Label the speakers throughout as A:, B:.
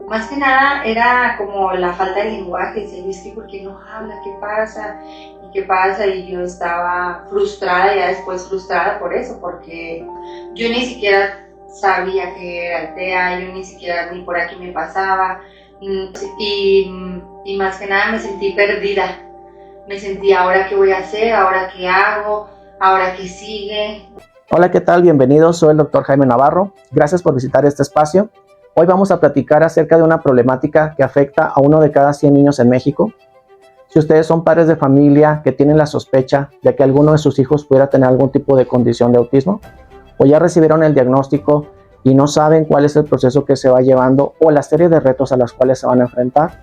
A: Más que nada era como la falta de lenguaje, decía, es que ¿por qué no habla? ¿Qué pasa? ¿Y qué pasa? Y yo estaba frustrada, ya después frustrada por eso, porque yo ni siquiera sabía que era el TEA, yo ni siquiera ni por aquí me pasaba, y más que nada me sentí perdida, me sentí ahora qué voy a hacer, ahora qué hago, ahora qué sigue.
B: Hola, ¿qué tal? Bienvenidos, soy el Dr. Jaime Navarro, gracias por visitar este espacio. Hoy vamos a platicar acerca de una problemática que afecta a 1 de cada 100 niños en México. Si ustedes son padres de familia que tienen la sospecha de que alguno de sus hijos pudiera tener algún tipo de condición de autismo, o ya recibieron el diagnóstico y no saben cuál es el proceso que se va llevando o la serie de retos a los cuales se van a enfrentar,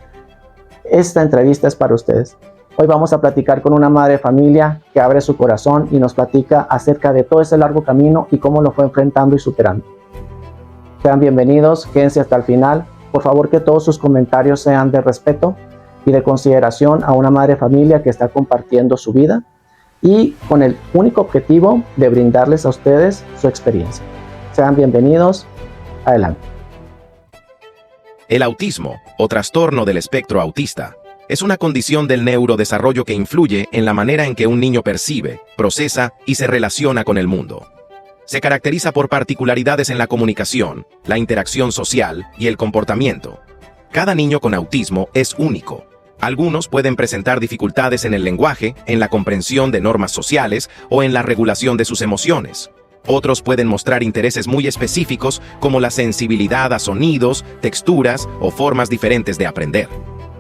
B: esta entrevista es para ustedes. Hoy vamos a platicar con una madre de familia que abre su corazón y nos platica acerca de todo ese largo camino y cómo lo fue enfrentando y superando. Sean bienvenidos, quédense hasta el final. Por favor, que todos sus comentarios sean de respeto y de consideración a una madre de familia que está compartiendo su vida y con el único objetivo de brindarles a ustedes su experiencia. Sean bienvenidos, adelante.
C: El autismo, o trastorno del espectro autista, es una condición del neurodesarrollo que influye en la manera en que un niño percibe, procesa y se relaciona con el mundo. Se caracteriza por particularidades en la comunicación, la interacción social y el comportamiento. Cada niño con autismo es único. Algunos pueden presentar dificultades en el lenguaje, en la comprensión de normas sociales o en la regulación de sus emociones. Otros pueden mostrar intereses muy específicos como la sensibilidad a sonidos, texturas o formas diferentes de aprender.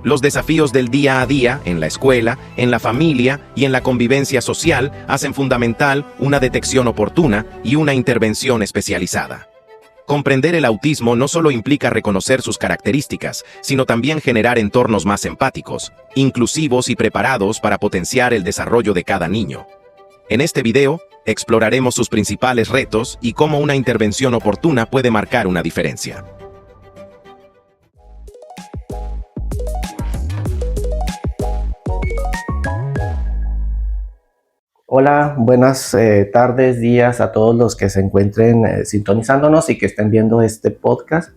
C: Los desafíos del día a día, en la escuela, en la familia y en la convivencia social hacen fundamental una detección oportuna y una intervención especializada. Comprender el autismo no solo implica reconocer sus características, sino también generar entornos más empáticos, inclusivos y preparados para potenciar el desarrollo de cada niño. En este video, exploraremos sus principales retos y cómo una intervención oportuna puede marcar una diferencia.
B: Hola, buenas tardes, días a todos los que se encuentren sintonizándonos y que estén viendo este podcast.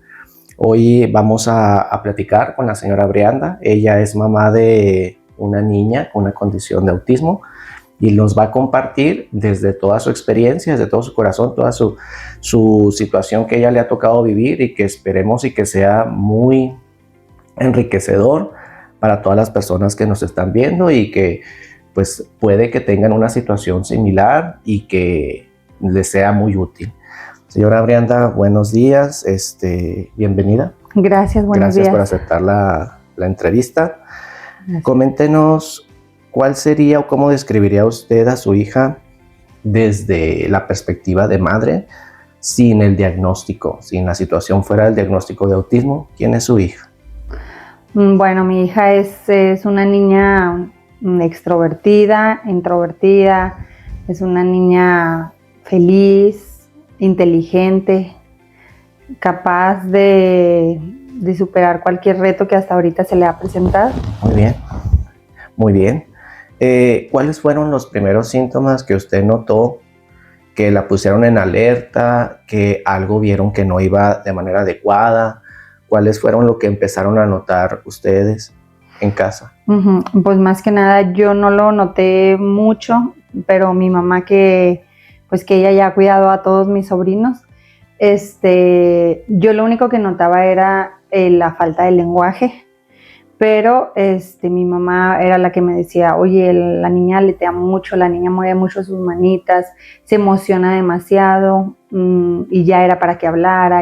B: Hoy vamos a platicar con la señora Brianda. Ella es mamá de una niña con una condición de autismo y nos va a compartir desde toda su experiencia, desde todo su corazón, toda su situación que ella le ha tocado vivir y que esperemos y que sea muy enriquecedor para todas las personas que nos están viendo y que pues puede que tengan una situación similar y que les sea muy útil. Señora Brianda, buenos días, bienvenida.
D: Gracias, buenos días.
B: Gracias por aceptar la entrevista. Gracias. Coméntenos cuál sería o cómo describiría usted a su hija desde la perspectiva de madre, sin el diagnóstico, sin la situación fuera del diagnóstico de autismo. ¿Quién es su hija?
D: Bueno, mi hija es una niña extrovertida, introvertida, es una niña feliz, inteligente, capaz de superar cualquier reto que hasta ahorita se le ha presentado.
B: Muy bien, muy bien. ¿Cuáles fueron los primeros síntomas que usted notó que la pusieron en alerta, que algo vieron que no iba de manera adecuada? ¿Cuáles fueron lo que empezaron a notar ustedes en casa?
D: Pues más que nada yo no lo noté mucho, pero mi mamá que ella ya ha cuidado a todos mis sobrinos, yo lo único que notaba era la falta de lenguaje, pero mi mamá era la que me decía, oye, la niña aletea mucho, la niña mueve mucho sus manitas, se emociona demasiado, y ya era para que hablara,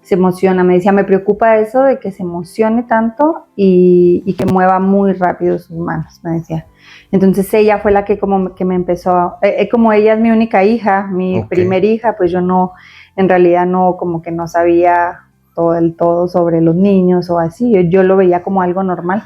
D: se emociona, me decía, me preocupa eso de que se emocione tanto y que mueva muy rápido sus manos, me decía. Entonces ella fue la que como que me empezó, como ella es mi única hija, mi primer hija, pues yo no, en realidad no, como que no sabía todo sobre los niños o así, yo lo veía como algo normal.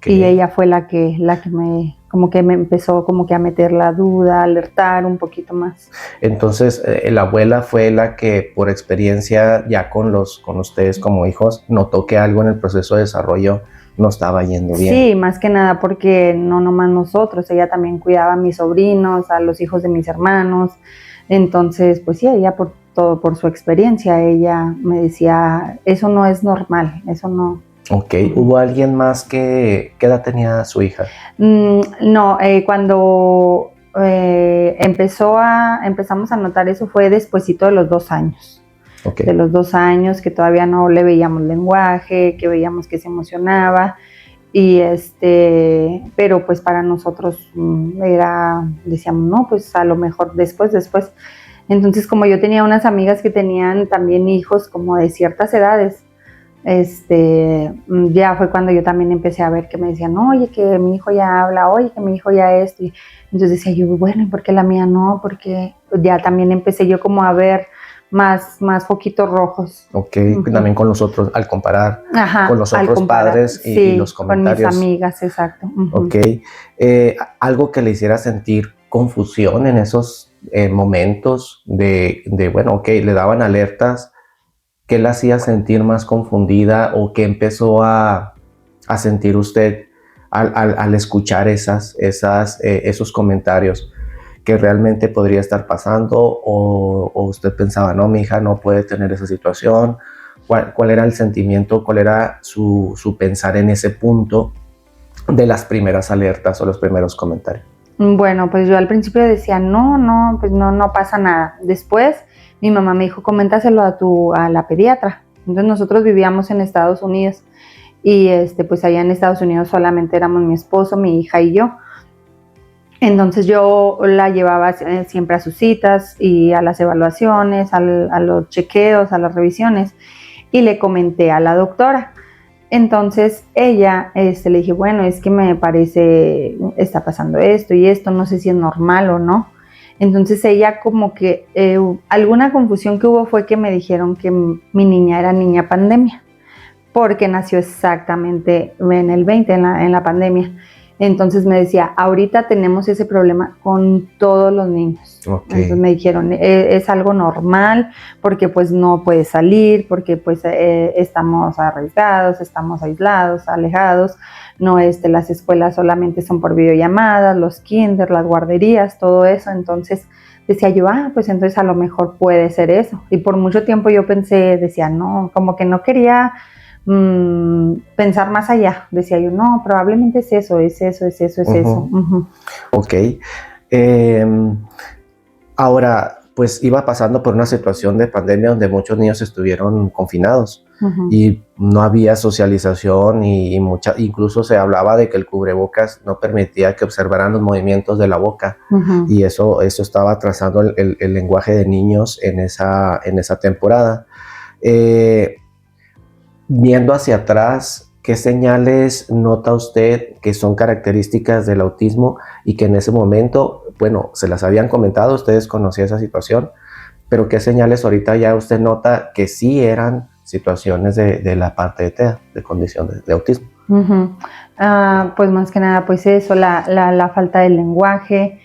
D: Y ella fue la que me empezó como que a meter la duda, a alertar un poquito más.
B: Entonces la abuela fue la que por experiencia ya con ustedes como hijos notó que algo en el proceso de desarrollo no estaba yendo bien.
D: Sí, más que nada porque no nomás nosotros, ella también cuidaba a mis sobrinos, a los hijos de mis hermanos. Entonces, pues sí, ella todo por su experiencia. Ella me decía, eso no es normal, eso no.
B: Ok, ¿hubo alguien más qué edad tenía su hija?
D: No, cuando empezamos a notar eso fue despuesito de los 2 años.
B: Okay.
D: De los 2 años que todavía no le veíamos lenguaje, que veíamos que se emocionaba. Y pero pues para nosotros decíamos, no, pues a lo mejor después. Entonces, como yo tenía unas amigas que tenían también hijos como de ciertas edades, ya fue cuando yo también empecé a ver que me decían, oye, que mi hijo ya habla, oye, que mi hijo ya esto. Y entonces decía yo, bueno, ¿y por qué la mía no? Porque ya también empecé yo como a ver más foquitos rojos.
B: Ok, también con los otros, al comparar con los otros padres y los comentarios.
D: Con mis amigas, exacto.
B: Ok, algo que le hiciera sentir confusión en esos momentos de, bueno, ok, le daban alertas, ¿qué la hacía sentir más confundida o qué empezó a sentir usted al escuchar esos comentarios? ¿Que realmente podría estar pasando o usted pensaba, no, mi hija no puede tener esa situación? ¿Cuál era el sentimiento, cuál era su pensar en ese punto de las primeras alertas o los primeros comentarios?
D: Bueno, pues yo al principio decía, no, pues no pasa nada. Después mi mamá me dijo, coméntaselo a la pediatra. Entonces nosotros vivíamos en Estados Unidos y pues allá en Estados Unidos solamente éramos mi esposo, mi hija y yo. Entonces yo la llevaba siempre a sus citas y a las evaluaciones, a los chequeos, a las revisiones, y le comenté a la doctora. Entonces ella le dije, bueno, es que me parece, está pasando esto y esto, no sé si es normal o no. Entonces ella como que alguna confusión que hubo fue que me dijeron que mi niña era niña pandemia, porque nació exactamente en el 20, en la pandemia. Entonces me decía, ahorita tenemos ese problema con todos los niños. Okay. Entonces me dijeron, es algo normal porque pues no puede salir, porque pues estamos arriesgados, estamos aislados, alejados. No, las escuelas solamente son por videollamadas, los kinder, las guarderías, todo eso. Entonces decía yo, pues entonces a lo mejor puede ser eso. Y por mucho tiempo yo decía, no, como que no quería pensar más allá. Decía yo, no, probablemente es eso.
B: Ok. Ahora, pues iba pasando por una situación de pandemia donde muchos niños estuvieron confinados y no había socialización y incluso se hablaba de que el cubrebocas no permitía que observaran los movimientos de la boca y eso estaba atrasando el lenguaje de niños en esa temporada. Viendo hacia atrás, ¿qué señales nota usted que son características del autismo y que en ese momento, bueno, se las habían comentado, ustedes conocían esa situación, pero qué señales ahorita ya usted nota que sí eran situaciones de la parte de TEA, de condición de autismo?
D: Pues más que nada, pues eso, la falta de lenguaje,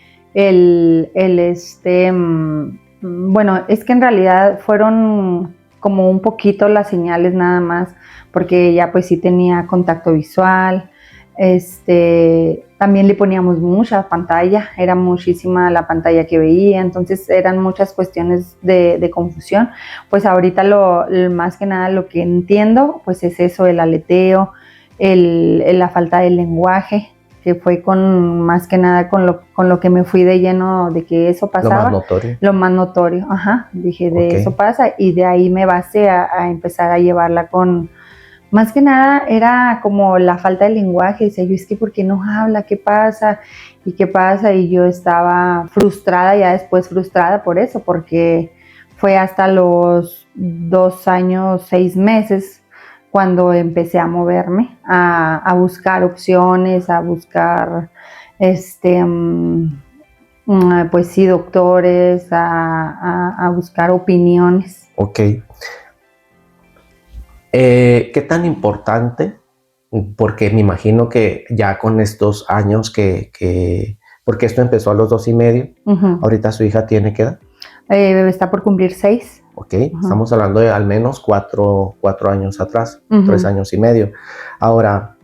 D: bueno, es que en realidad fueron como un poquito las señales nada más, porque ella pues sí tenía contacto visual, también le poníamos mucha pantalla, era muchísima la pantalla que veía, entonces eran muchas cuestiones de confusión. Pues ahorita más que nada lo que entiendo pues es eso, el aleteo, la falta de lenguaje, que fue más que nada con lo que me fui de lleno de que eso pasaba. Lo más notorio, dije, eso pasa, y de ahí me basé a empezar a llevarla más que nada era como la falta de lenguaje. Decía yo, es que ¿por qué no habla? ¿Qué pasa? Y yo estaba frustrada, ya después frustrada por eso, porque fue hasta los 2 años, 6 meses cuando empecé a moverme, a buscar opciones, a buscar, pues sí, doctores, a buscar opiniones.
B: Ok. ¿Qué tan importante? Porque me imagino que ya con estos años porque esto empezó a los 2 y medio, ahorita su hija ¿tiene qué edad?
D: Está por cumplir 6.
B: Ok, estamos hablando de al menos 4 años atrás, 3 años y medio. Ahora,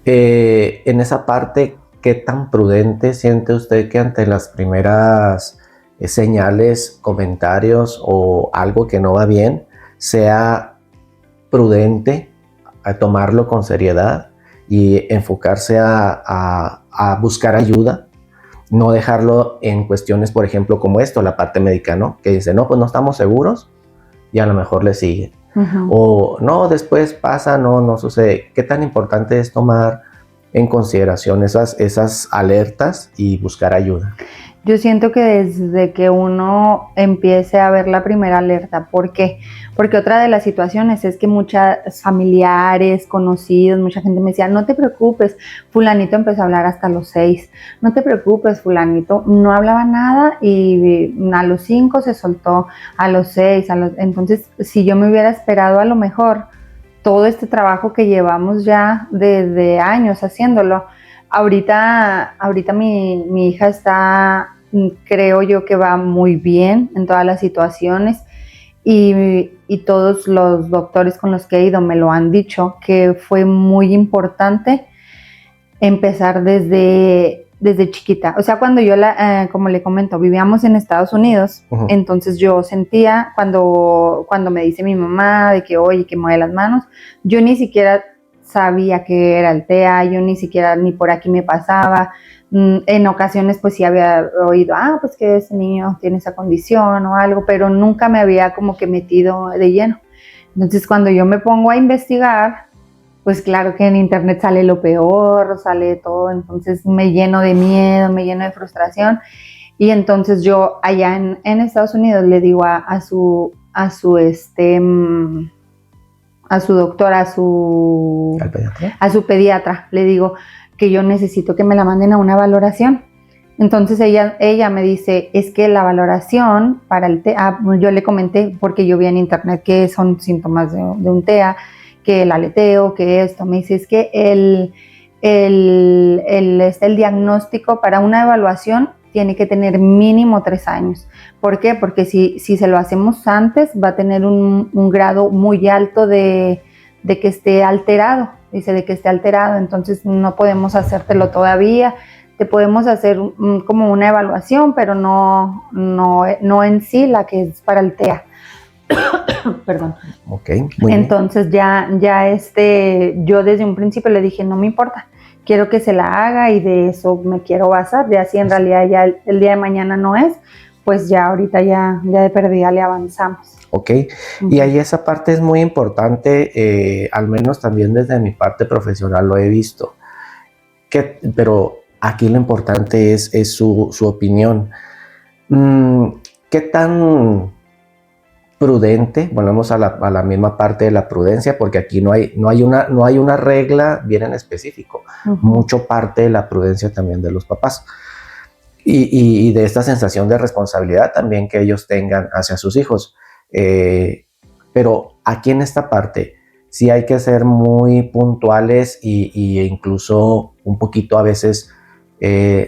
B: en esa parte, ¿qué tan prudente siente usted que ante las primeras señales, comentarios o algo que no va bien, sea prudente, a tomarlo con seriedad y enfocarse a buscar ayuda, no dejarlo en cuestiones, por ejemplo, como esto, la parte médica, ¿no? Que dice, no, pues no estamos seguros y a lo mejor le sigue. O no, después pasa, no sucede. ¿Qué tan importante es tomar en consideración esas alertas y buscar ayuda?
D: Yo siento que desde que uno empiece a ver la primera alerta, ¿por qué? Porque otra de las situaciones es que muchos familiares, conocidos, mucha gente me decía, no te preocupes, fulanito empezó a hablar hasta los 6, no te preocupes, fulanito no hablaba nada y a los 5 se soltó, a los 6, entonces si yo me hubiera esperado a lo mejor todo este trabajo que llevamos ya desde años haciéndolo, ahorita mi hija está, creo yo que va muy bien en todas las situaciones y todos los doctores con los que he ido me lo han dicho, que fue muy importante empezar desde chiquita. O sea, cuando yo, como le comento, vivíamos en Estados Unidos, entonces yo sentía cuando me dice mi mamá de que, oye, que mueve las manos, yo ni siquiera sabía que era el TEA, yo ni siquiera ni por aquí me pasaba. En ocasiones pues sí había oído, pues que ese niño tiene esa condición o algo, pero nunca me había como que metido de lleno. Entonces cuando yo me pongo a investigar, pues claro que en internet sale lo peor, sale todo, entonces me lleno de miedo, me lleno de frustración. Y entonces yo allá en Estados Unidos le digo a su doctora, a su pediatra, le digo que yo necesito que me la manden a una valoración. Entonces ella me dice, es que la valoración para el TEA, yo le comenté, porque yo vi en internet que son síntomas de un TEA, que el aleteo, que esto, me dice, es que el diagnóstico para una evaluación tiene que tener mínimo 3 años. ¿Por qué? Porque si se lo hacemos antes, va a tener un grado muy alto de que esté alterado, dice, de que esté alterado, entonces no podemos hacértelo todavía, te podemos hacer como una evaluación, pero no en sí la que es para el TEA. Perdón.
B: Ok, muy bien.
D: Entonces ya yo desde un principio le dije, no me importa, quiero que se la haga y de eso me quiero basar, ya si en realidad ya el día de mañana no es, pues ya ahorita ya de perdida le avanzamos.
B: Ok, y ahí esa parte es muy importante, al menos también desde mi parte profesional lo he visto, pero aquí lo importante es su opinión. ¿Qué tan prudente? Volvemos a la misma parte de la prudencia, porque aquí no hay una regla bien en específico, mucho parte de la prudencia también de los papás. Y de esta sensación de responsabilidad también que ellos tengan hacia sus hijos. Pero aquí en esta parte sí hay que ser muy puntuales e incluso un poquito a veces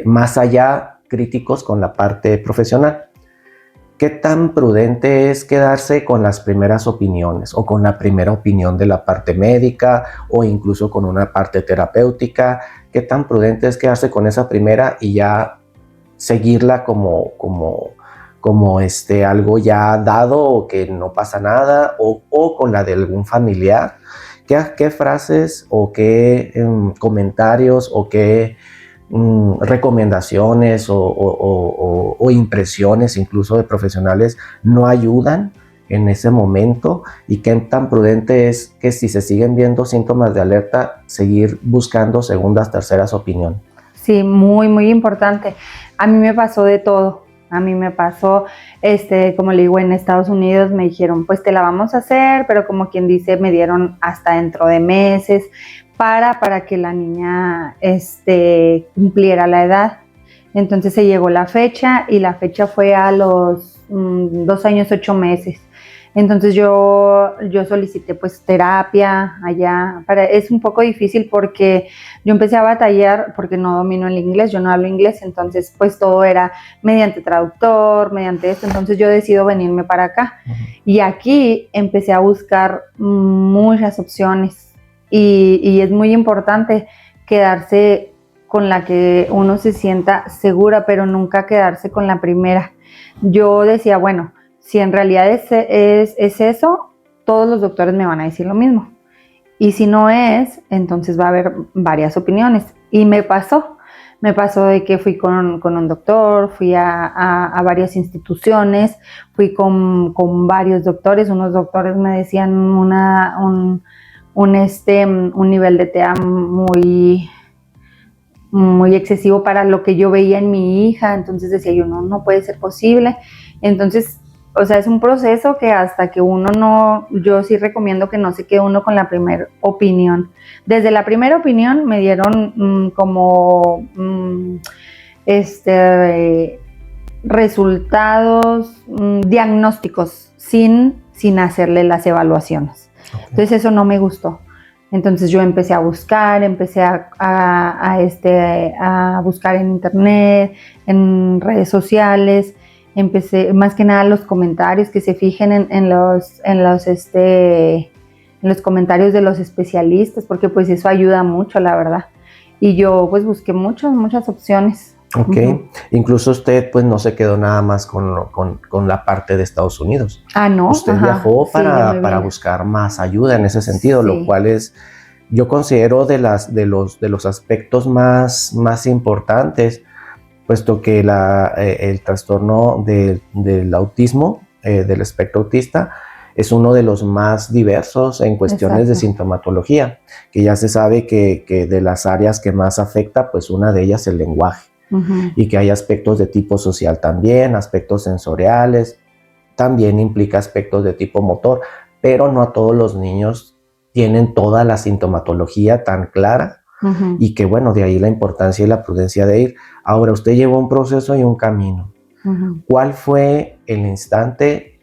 B: más allá críticos con la parte profesional. ¿Qué tan prudente es quedarse con las primeras opiniones o con la primera opinión de la parte médica o incluso con una parte terapéutica? ¿Qué tan prudente es quedarse con esa primera y ya seguirla como algo ya dado o que no pasa nada, o con la de algún familiar? ¿Qué frases o qué comentarios o qué recomendaciones o impresiones incluso de profesionales no ayudan en ese momento? ¿Y qué tan prudente es que si se siguen viendo síntomas de alerta, seguir buscando segundas, terceras opiniones?
D: Sí, muy, muy importante. A mí me pasó de todo. A mí me pasó, como le digo, en Estados Unidos me dijeron, pues te la vamos a hacer, pero como quien dice, me dieron hasta dentro de meses para que la niña cumpliera la edad. Entonces se llegó la fecha y la fecha fue a los 2 años, 8 meses. Entonces yo solicité pues terapia allá. Es un poco difícil porque yo empecé a batallar porque no domino el inglés, yo no hablo inglés, entonces pues todo era mediante traductor, mediante esto, entonces yo decido venirme para acá. Y aquí empecé a buscar muchas opciones y es muy importante quedarse con la que uno se sienta segura, pero nunca quedarse con la primera. Yo decía, bueno, si en realidad es eso, todos los doctores me van a decir lo mismo. Y si no es, entonces va a haber varias opiniones. Y me pasó de que fui con un doctor, fui a varias instituciones, fui con varios doctores. Unos doctores me decían un nivel de TEA muy excesivo para lo que yo veía en mi hija. Entonces decía yo, no puede ser posible. Entonces, o sea, es un proceso que hasta que yo sí recomiendo que no se quede uno con la primera opinión. Desde la primera opinión me dieron resultados, diagnósticos sin hacerle las evaluaciones. Okay. Entonces eso no me gustó. Entonces yo empecé a buscar, a buscar en internet, en redes sociales. Empecé, más que nada, los comentarios, que se fijen en los comentarios de los especialistas, porque pues eso ayuda mucho, la verdad. Y yo pues busqué muchas opciones.
B: Ok, incluso usted pues no se quedó nada más con la parte de Estados Unidos.
D: No.
B: Usted viajó para buscar más ayuda en ese sentido, lo cual es, yo considero de los aspectos más importantes, puesto que el trastorno del autismo, del espectro autista, es uno de los más diversos en cuestiones de sintomatología, que ya se sabe que de las áreas que más afecta, pues una de ellas es el lenguaje. Y que hay aspectos de tipo social también, aspectos sensoriales, también implica aspectos de tipo motor, pero no a todos los niños tienen toda la sintomatología tan clara, y que bueno, de ahí la importancia y la prudencia de ir. Ahora, usted llevó un proceso y un camino. ¿Cuál fue el instante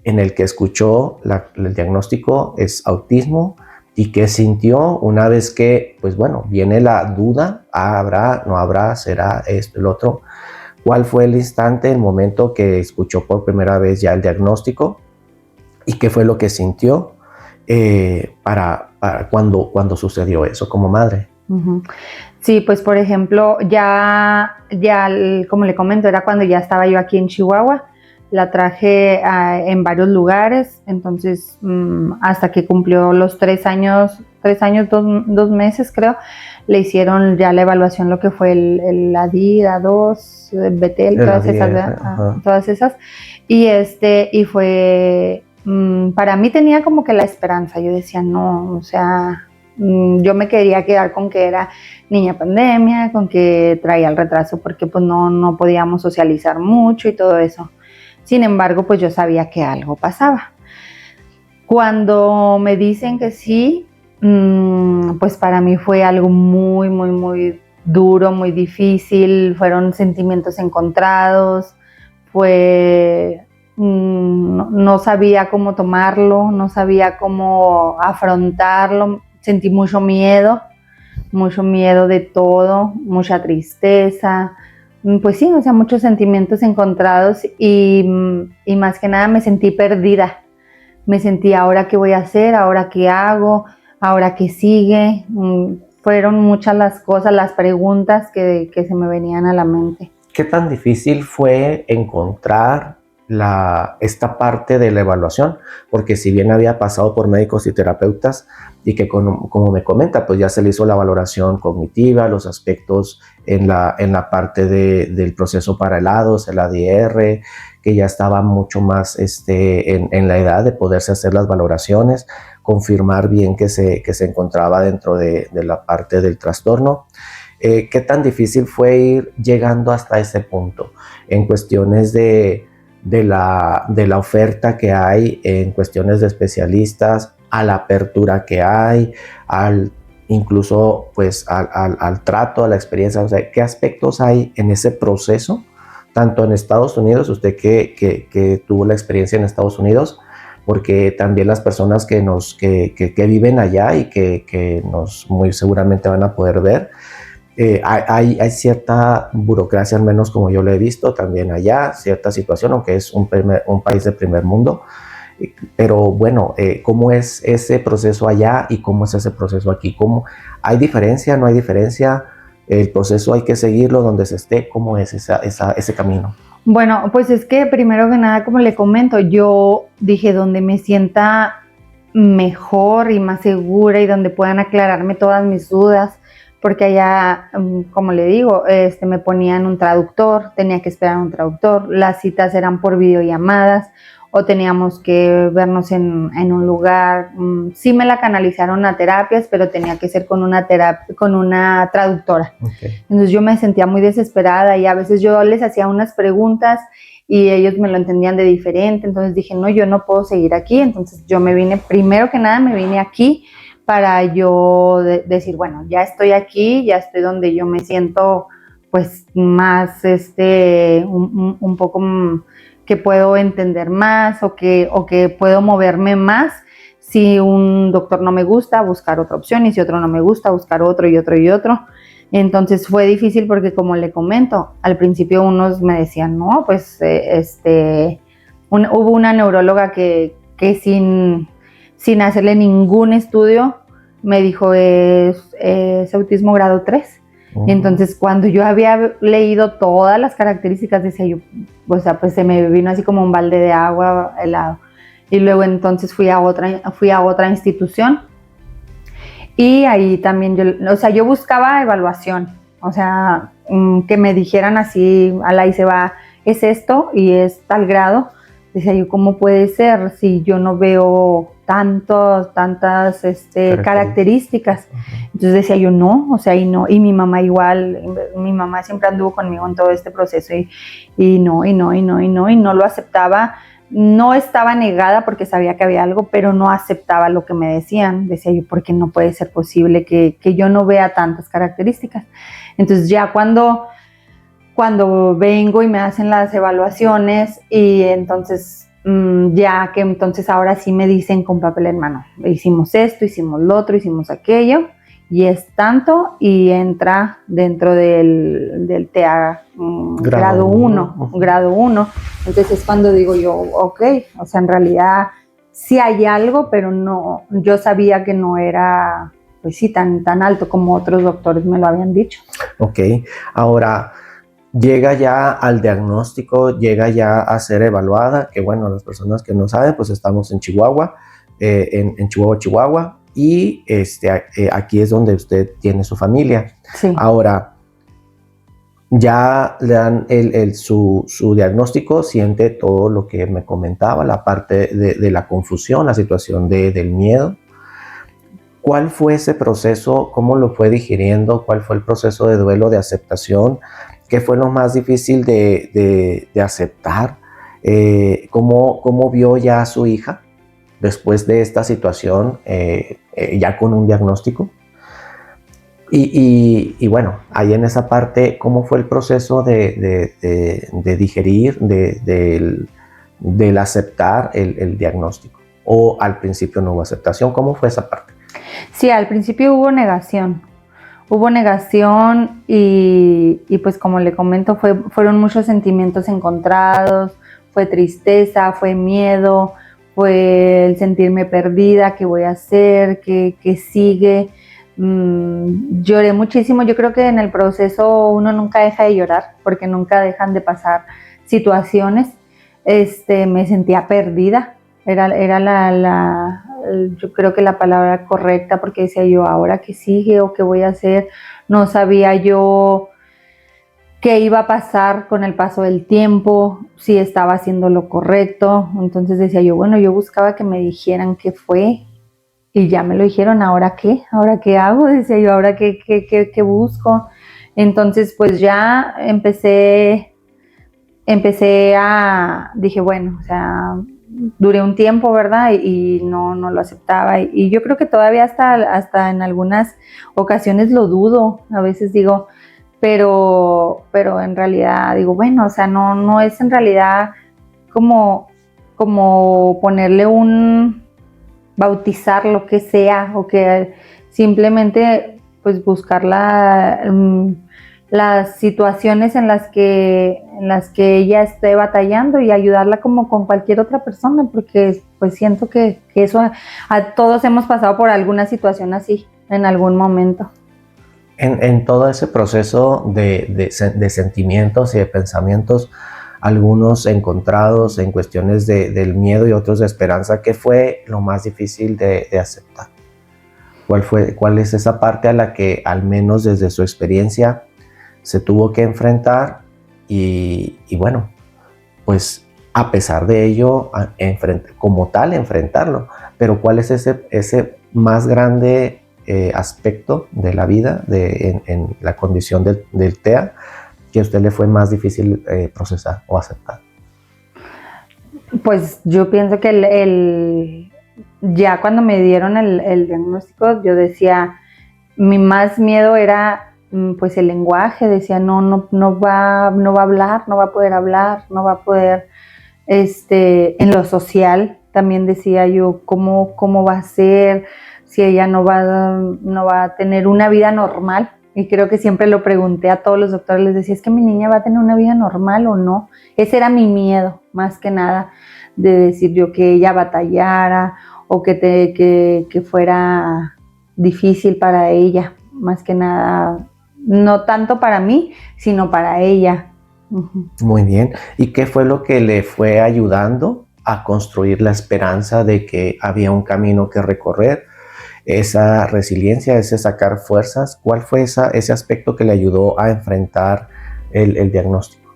B: en el que escuchó el diagnóstico es autismo? ¿Y qué sintió una vez que, pues bueno, viene la duda? ¿Habrá, no habrá, será esto, el otro? ¿Cuál fue el instante, el momento que escuchó por primera vez ya el diagnóstico? ¿Y qué fue lo que sintió para cuando sucedió eso como madre?
D: Sí, pues por ejemplo, ya como le comento, era cuando ya estaba yo aquí en Chihuahua. La traje en varios lugares, entonces hasta que cumplió los 3 años, 2 meses creo, le hicieron ya la evaluación, lo que fue el ADI, A2, Betel, todas esas. Y fue, para mí tenía como que la esperanza. Yo decía, no, o sea, yo me quería quedar con que era niña pandemia, con que traía el retraso porque pues no podíamos socializar mucho y todo eso. Sin embargo, pues yo sabía que algo pasaba. Cuando me dicen que sí, pues para mí fue algo muy duro, muy difícil. Fueron sentimientos encontrados. No sabía cómo tomarlo, no sabía cómo afrontarlo. Sentí mucho miedo de todo, mucha tristeza. Pues sí, o sea, muchos sentimientos encontrados y más que nada me sentí perdida. Me sentí, ¿ahora qué voy a hacer? ¿Ahora qué hago? ¿Ahora qué sigue? Fueron muchas las cosas, las preguntas que se me venían a la mente.
B: ¿Qué tan difícil fue encontrar esta parte de la evaluación? Porque si bien había pasado por médicos y terapeutas, y que como me comenta, pues ya se le hizo la valoración cognitiva, los aspectos en la parte del proceso para el ADOS, el ADR, que ya estaba mucho más en la edad de poderse hacer las valoraciones, confirmar bien que se encontraba dentro de la parte del trastorno. ¿Qué tan difícil fue ir llegando hasta ese punto en cuestiones de la oferta que hay, en cuestiones de especialistas, a la apertura que hay, incluso pues al trato, a la experiencia? O sea, ¿qué aspectos hay en ese proceso? Tanto en Estados Unidos, usted que tuvo la experiencia en Estados Unidos, porque también las personas que viven allá y que nos muy seguramente van a poder ver, hay cierta burocracia, al menos como yo lo he visto también allá, cierta situación, aunque es un país de primer mundo. Pero bueno, ¿cómo es ese proceso allá y cómo es ese proceso aquí? ¿Hay diferencia? ¿No hay diferencia? ¿El proceso hay que seguirlo donde se esté? ¿Cómo es ese camino?
D: Bueno, pues es que primero que nada, como le comento, yo dije donde me sienta mejor y más segura y donde puedan aclararme todas mis dudas, porque allá, como le digo, me ponían un traductor, tenía que esperar un traductor, las citas eran por videollamadas o teníamos que vernos en un lugar. Sí me la canalizaron a terapias, pero tenía que ser con una traductora.
B: Okay.
D: Entonces yo me sentía muy desesperada y a veces yo les hacía unas preguntas y ellos me lo entendían de diferente, entonces dije, no, yo no puedo seguir aquí. Entonces yo me vine, primero que nada me vine aquí para yo decir, bueno, ya estoy aquí, ya estoy donde yo me siento pues más, un poco que puedo entender más o que puedo moverme más. Si un doctor no me gusta, buscar otra opción, y si otro no me gusta, buscar otro y otro y otro. Entonces fue difícil porque, como le comento, al principio unos me decían, no, pues hubo una neuróloga que sin hacerle ningún estudio me dijo, es autismo grado 3. Entonces, cuando yo había leído todas las características, decía yo, o sea, pues se me vino así como un balde de agua helado. Y luego entonces fui a otra institución. Y ahí también yo buscaba evaluación, o sea, que me dijeran así, ahí se va, es esto y es tal grado. Decía yo, ¿cómo puede ser si yo no veo tantas características? Entonces decía yo, no, o sea, y no, y mi mamá igual, mi mamá siempre anduvo conmigo en todo este proceso y no lo aceptaba. No estaba negada porque sabía que había algo, pero no aceptaba lo que me decían. Decía yo, porque no puede ser posible que yo no vea tantas características. Entonces ya cuando vengo y me hacen las evaluaciones y entonces ya que entonces ahora sí me dicen con papel en mano, hicimos esto, hicimos lo otro, hicimos aquello, y es tanto, y entra dentro del TEA grado 1. Entonces es cuando digo yo, ok, o sea, en realidad sí hay algo, pero no, yo sabía que no era, pues sí, tan alto como otros doctores me lo habían dicho.
B: Ok, ahora llega ya al diagnóstico, llega ya a ser evaluada, que bueno, las personas que no saben, pues estamos en Chihuahua, en Chihuahua, y aquí es donde usted tiene su familia.
D: Sí.
B: Ahora, ya le dan su diagnóstico, siente todo lo que me comentaba, la parte de la confusión, la situación del miedo. ¿Cuál fue ese proceso? ¿Cómo lo fue digiriendo? ¿Cuál fue el proceso de duelo, de aceptación? ¿Qué fue lo más difícil de aceptar? ¿Cómo vio ya a su hija después de esta situación, ya con un diagnóstico? Y bueno, ahí en esa parte, ¿cómo fue el proceso de digerir, del aceptar el diagnóstico? ¿O al principio no hubo aceptación? ¿Cómo fue esa parte?
D: Sí, al principio hubo negación y pues como le comento, fueron muchos sentimientos encontrados, fue tristeza, fue miedo, fue el sentirme perdida, ¿qué voy a hacer? ¿Qué sigue? Lloré muchísimo. Yo creo que en el proceso uno nunca deja de llorar porque nunca dejan de pasar situaciones. Me sentía perdida, era yo creo que la palabra correcta, porque decía yo, ¿ahora qué sigue o qué voy a hacer? No sabía yo qué iba a pasar con el paso del tiempo, si estaba haciendo lo correcto. Entonces decía yo, bueno, yo buscaba que me dijeran qué fue y ya me lo dijeron, ¿ahora qué? ¿Ahora qué hago? Decía yo, ¿ahora qué busco? Entonces pues ya dije, bueno, o sea, duré un tiempo, ¿verdad? Y no lo aceptaba. Y yo creo que todavía hasta en algunas ocasiones lo dudo. A veces digo, pero en realidad digo, bueno, o sea, no es en realidad como ponerle bautizar lo que sea, o que simplemente pues buscar las situaciones en las que ella esté batallando y ayudarla como con cualquier otra persona, porque pues siento que eso a todos hemos pasado por alguna situación así en algún momento.
B: En todo ese proceso de sentimientos y de pensamientos, algunos encontrados en cuestiones del miedo y otros de esperanza. ¿Qué fue lo más difícil de aceptar? ¿Cuál es esa parte a la que, al menos desde su experiencia, se tuvo que enfrentar? Y bueno, pues a pesar de ello, como tal, enfrentarlo. Pero ¿cuál es ese más grande aspecto de la vida en la condición del TEA que a usted le fue más difícil procesar o aceptar?
D: Pues yo pienso que ya cuando me dieron el diagnóstico, yo decía, mi más miedo era pues el lenguaje. Decía, no va a hablar, no va a poder hablar, no va a poder, en lo social también decía yo, cómo va a ser, si ella no va a tener una vida normal. Y creo que siempre lo pregunté a todos los doctores, les decía, ¿es que mi niña va a tener una vida normal o no? Ese era mi miedo, más que nada, de decir yo que ella batallara o que fuera difícil para ella, más que nada, no tanto para mí, sino para ella. Uh-huh.
B: Muy bien. ¿Y qué fue lo que le fue ayudando a construir la esperanza de que había un camino que recorrer? Esa resiliencia, ese sacar fuerzas, ¿cuál fue ese aspecto que le ayudó a enfrentar el diagnóstico?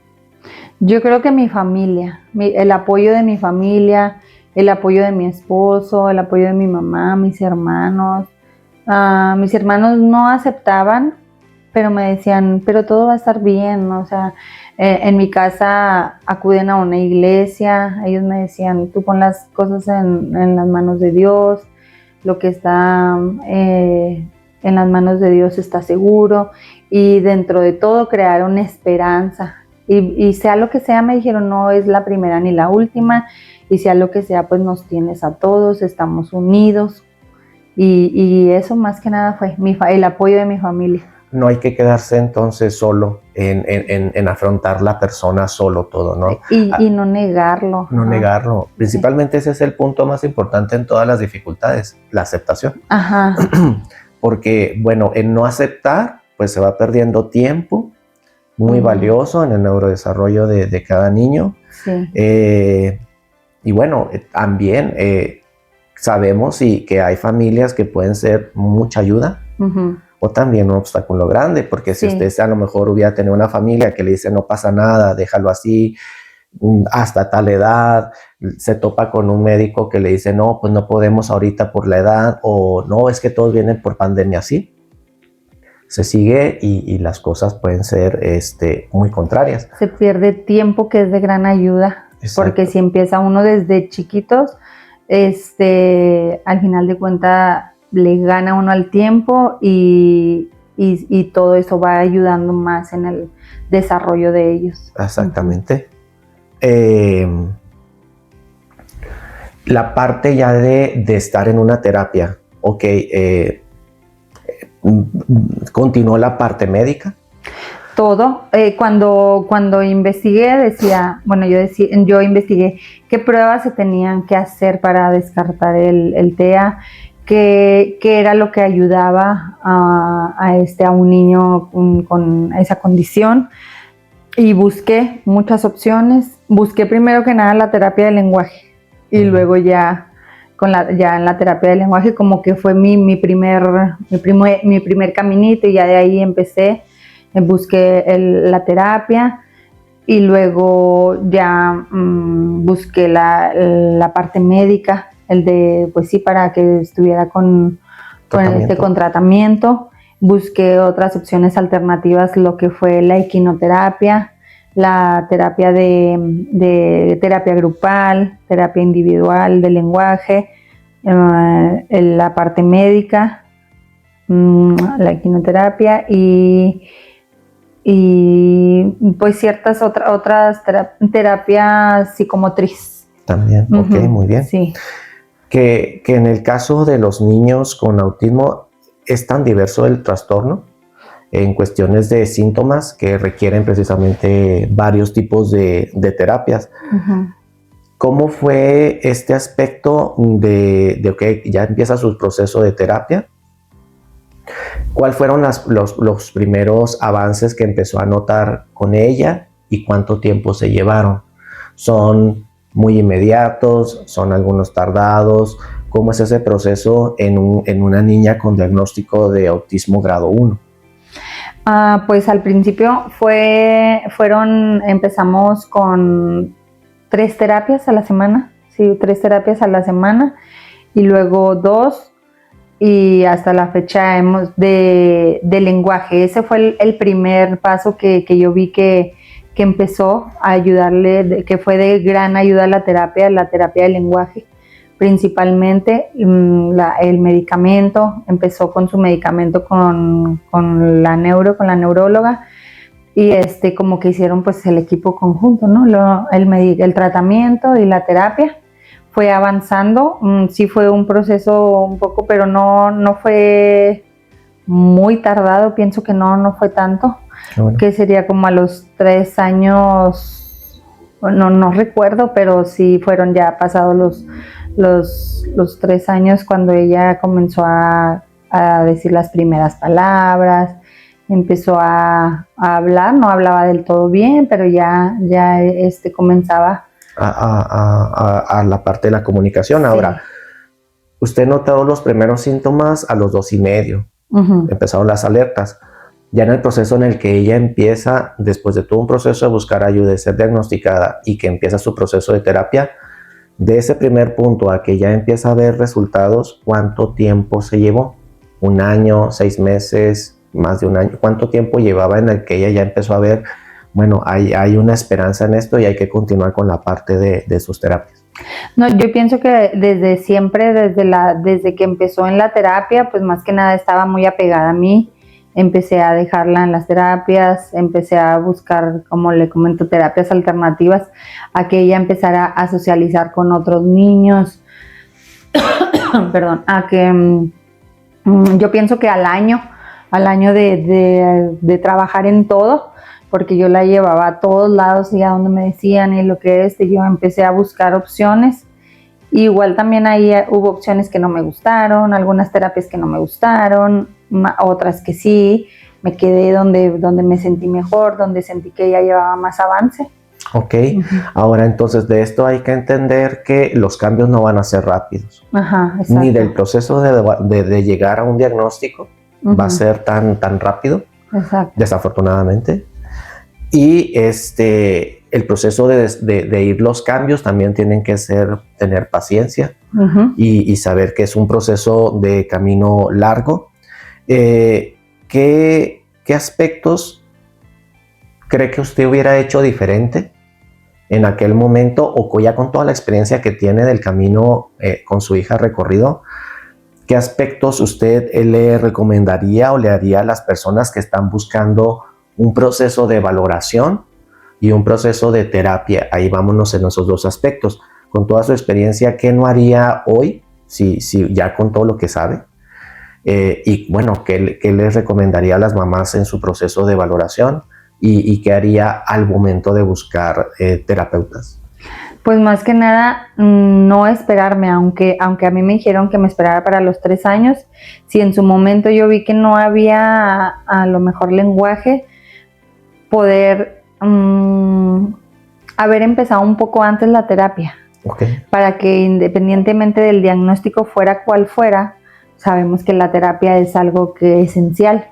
D: Yo creo que mi familia, el apoyo de mi familia, el apoyo de mi esposo, el apoyo de mi mamá, mis hermanos. Mis hermanos no aceptaban, pero me decían, pero todo va a estar bien, ¿no? O sea, en mi casa acuden a una iglesia, ellos me decían, tú pon las cosas en las manos de Dios, lo que está en las manos de Dios está seguro, y dentro de todo crearon esperanza. Y sea lo que sea, me dijeron, no es la primera ni la última, y sea lo que sea, pues nos tienes a todos, estamos unidos, y eso más que nada fue el apoyo de mi familia.
B: No hay que quedarse entonces solo en afrontar la persona solo todo, ¿no?
D: Y no negarlo.
B: No negarlo. Principalmente ese es el punto más importante en todas las dificultades, la aceptación.
D: Ajá.
B: Porque, bueno, en no aceptar, pues se va perdiendo tiempo muy valioso en el neurodesarrollo de cada niño.
D: Sí.
B: Y bueno, también sabemos que hay familias que pueden ser mucha ayuda. Uh-huh. O también un obstáculo grande, porque si usted a lo mejor hubiera tenido una familia que le dice no pasa nada, déjalo así, hasta tal edad, se topa con un médico que le dice no, pues no podemos ahorita por la edad, o no, es que todos vienen por pandemia, así se sigue y las cosas pueden ser muy contrarias.
D: Se pierde tiempo que es de gran ayuda. Exacto. Porque si empieza uno desde chiquitos, al final de cuentas le gana uno al tiempo y todo eso va ayudando más en el desarrollo de ellos.
B: Exactamente. La parte ya de estar en una terapia, ok, ¿continuó la parte médica?
D: Todo. Cuando investigué, decía, bueno, yo investigué qué pruebas se tenían que hacer para descartar el TEA, qué era lo que ayudaba a un niño con esa condición, y busqué muchas opciones. Busqué primero que nada la terapia de lenguaje y luego ya en la terapia de lenguaje como que fue mi primer caminito, y ya de ahí empecé, busqué la terapia y luego ya busqué la parte médica, pues sí, para que estuviera con tratamiento. Busqué otras opciones alternativas, lo que fue la equinoterapia, la terapia de terapia grupal, terapia individual de lenguaje, la parte médica, la equinoterapia y pues ciertas otras terapias psicomotriz.
B: También, ok, muy bien.
D: Sí.
B: Que en el caso de los niños con autismo es tan diverso el trastorno en cuestiones de síntomas que requieren precisamente varios tipos de terapias. Uh-huh. ¿Cómo fue este aspecto de ok, ya empieza su proceso de terapia? ¿Cuáles fueron los primeros avances que empezó a notar con ella? y cuánto tiempo se llevaron. ¿Son muy inmediatos? ¿Son algunos tardados? ¿Cómo es ese proceso en una niña con diagnóstico de autismo grado 1?
D: Pues al principio empezamos con 3 terapias a la semana, sí, 3 terapias a la semana, y luego 2, y hasta la fecha de lenguaje. Ese fue el primer paso que yo vi que empezó a ayudarle, que fue de gran ayuda a la terapia de lenguaje. Principalmente el medicamento, empezó con su medicamento con la neuróloga, y como que hicieron pues el equipo conjunto, ¿no? El tratamiento y la terapia fue avanzando. Sí fue un proceso un poco, pero no fue muy tardado, pienso que no fue tanto. Bueno. Que sería como a los 3 años, no recuerdo, pero sí fueron ya pasados los 3 años cuando ella comenzó a decir las primeras palabras, empezó a hablar. No hablaba del todo bien, pero ya comenzaba
B: a la parte de la comunicación. Sí. Ahora, usted notó los primeros síntomas a los 2 y medio. Empezaron las alertas. Ya en el proceso en el que ella empieza, después de todo un proceso de buscar ayuda, de ser diagnosticada y que empieza su proceso de terapia, de ese primer punto a que ya empieza a ver resultados, ¿cuánto tiempo se llevó? ¿1 año, 6 meses, más de 1 año? ¿Cuánto tiempo llevaba en el que ella ya empezó a ver, bueno, hay una esperanza en esto y hay que continuar con la parte de sus terapias?
D: No, yo pienso que desde siempre, desde que empezó en la terapia, pues más que nada estaba muy apegada a mí. Empecé a dejarla en las terapias, empecé a buscar, como le comento, terapias alternativas, a que ella empezara a socializar con otros niños. Perdón, a que yo pienso que al año de trabajar en todo, porque yo la llevaba a todos lados y a donde me decían y lo que yo empecé a buscar opciones. Igual también ahí hubo opciones que no me gustaron, algunas terapias que no me gustaron, otras que sí. Me quedé donde me sentí mejor, donde sentí que ella llevaba más avance.
B: Ok, ahora entonces de esto hay que entender que los cambios no van a ser rápidos.
D: Ajá, exacto.
B: Ni del proceso de llegar a un diagnóstico va a ser tan rápido,
D: exacto,
B: desafortunadamente. Y el proceso de ir los cambios también tienen que tener paciencia y saber que es un proceso de camino largo. ¿Qué aspectos cree que usted hubiera hecho diferente en aquel momento, o ya con toda la experiencia que tiene del camino con su hija recorrido? ¿Qué aspectos usted le recomendaría o le haría a las personas que están buscando un proceso de valoración y un proceso de terapia? Ahí vámonos en esos 2 aspectos. Con toda su experiencia, ¿qué no haría hoy, si ya con todo lo que sabe? Y bueno, ¿qué les recomendaría a las mamás en su proceso de valoración? ¿Y qué haría al momento de buscar terapeutas?
D: Pues más que nada, no esperarme, aunque a mí me dijeron que me esperara para los 3 años. Si en su momento yo vi que no había a lo mejor lenguaje, poder haber empezado un poco antes la terapia.
B: Okay.
D: Para que independientemente del diagnóstico fuera cual fuera, sabemos que la terapia es algo que es esencial.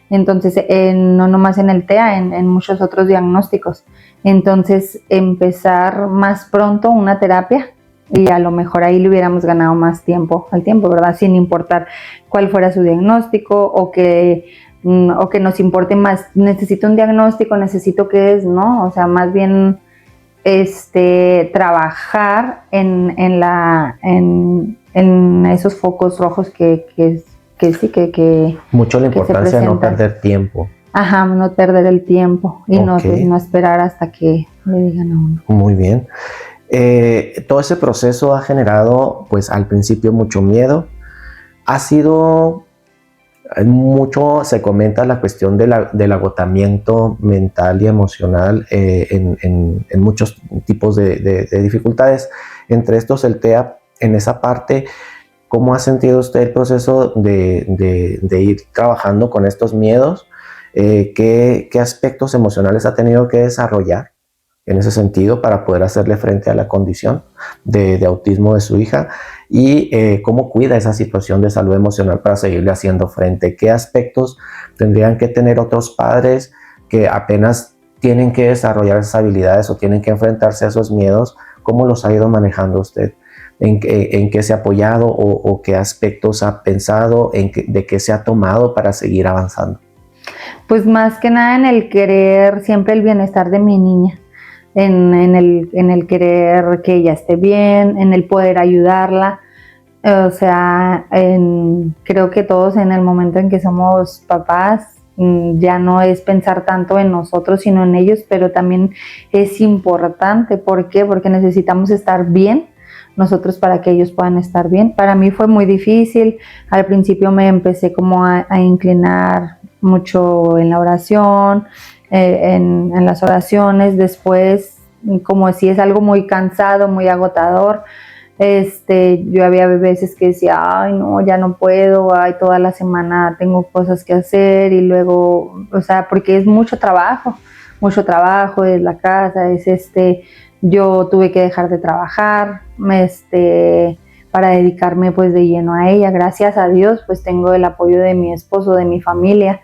D: Entonces, no nomás en el TEA, en muchos otros diagnósticos. Entonces, empezar más pronto una terapia y a lo mejor ahí le hubiéramos ganado más tiempo al tiempo, ¿verdad? Sin importar cuál fuera su diagnóstico o que nos importe más, necesito un diagnóstico, necesito qué es, ¿no? O sea, más bien trabajar en esos focos rojos que sí.
B: Mucho la importancia de no perder tiempo.
D: Ajá, no perder el tiempo y no esperar hasta que le digan a uno.
B: Muy bien. Todo ese proceso ha generado, pues al principio, mucho miedo. Ha sido mucho, se comenta la cuestión del agotamiento mental y emocional en muchos tipos de dificultades. Entre estos, el TEA, en esa parte, ¿cómo ha sentido usted el proceso de ir trabajando con estos miedos? ¿qué aspectos emocionales ha tenido que desarrollar en ese sentido para poder hacerle frente a la condición de autismo de su hija? Y cómo cuida esa situación de salud emocional para seguirle haciendo frente. ¿Qué aspectos tendrían que tener otros padres que apenas tienen que desarrollar esas habilidades o tienen que enfrentarse a esos miedos? ¿Cómo los ha ido manejando usted? ¿En qué se ha apoyado o qué aspectos ha pensado? ¿De qué se ha tomado para seguir avanzando?
D: Pues más que nada en el querer siempre el bienestar de mi niña, en el querer que ella esté bien, en el poder ayudarla. O sea, creo que todos en el momento en que somos papás, ya no es pensar tanto en nosotros, sino en ellos, pero también es importante. ¿Por qué? Porque necesitamos estar bien nosotros para que ellos puedan estar bien. Para mí fue muy difícil. Al principio me empecé como a inclinar mucho en la oración, en las oraciones. Después, como si es algo muy cansado, muy agotador, yo había veces que decía, ay no, ya no puedo, ay, toda la semana tengo cosas que hacer, y luego, o sea, porque es mucho trabajo, es la casa, yo tuve que dejar de trabajar, para dedicarme pues de lleno a ella. Gracias a Dios pues tengo el apoyo de mi esposo, de mi familia,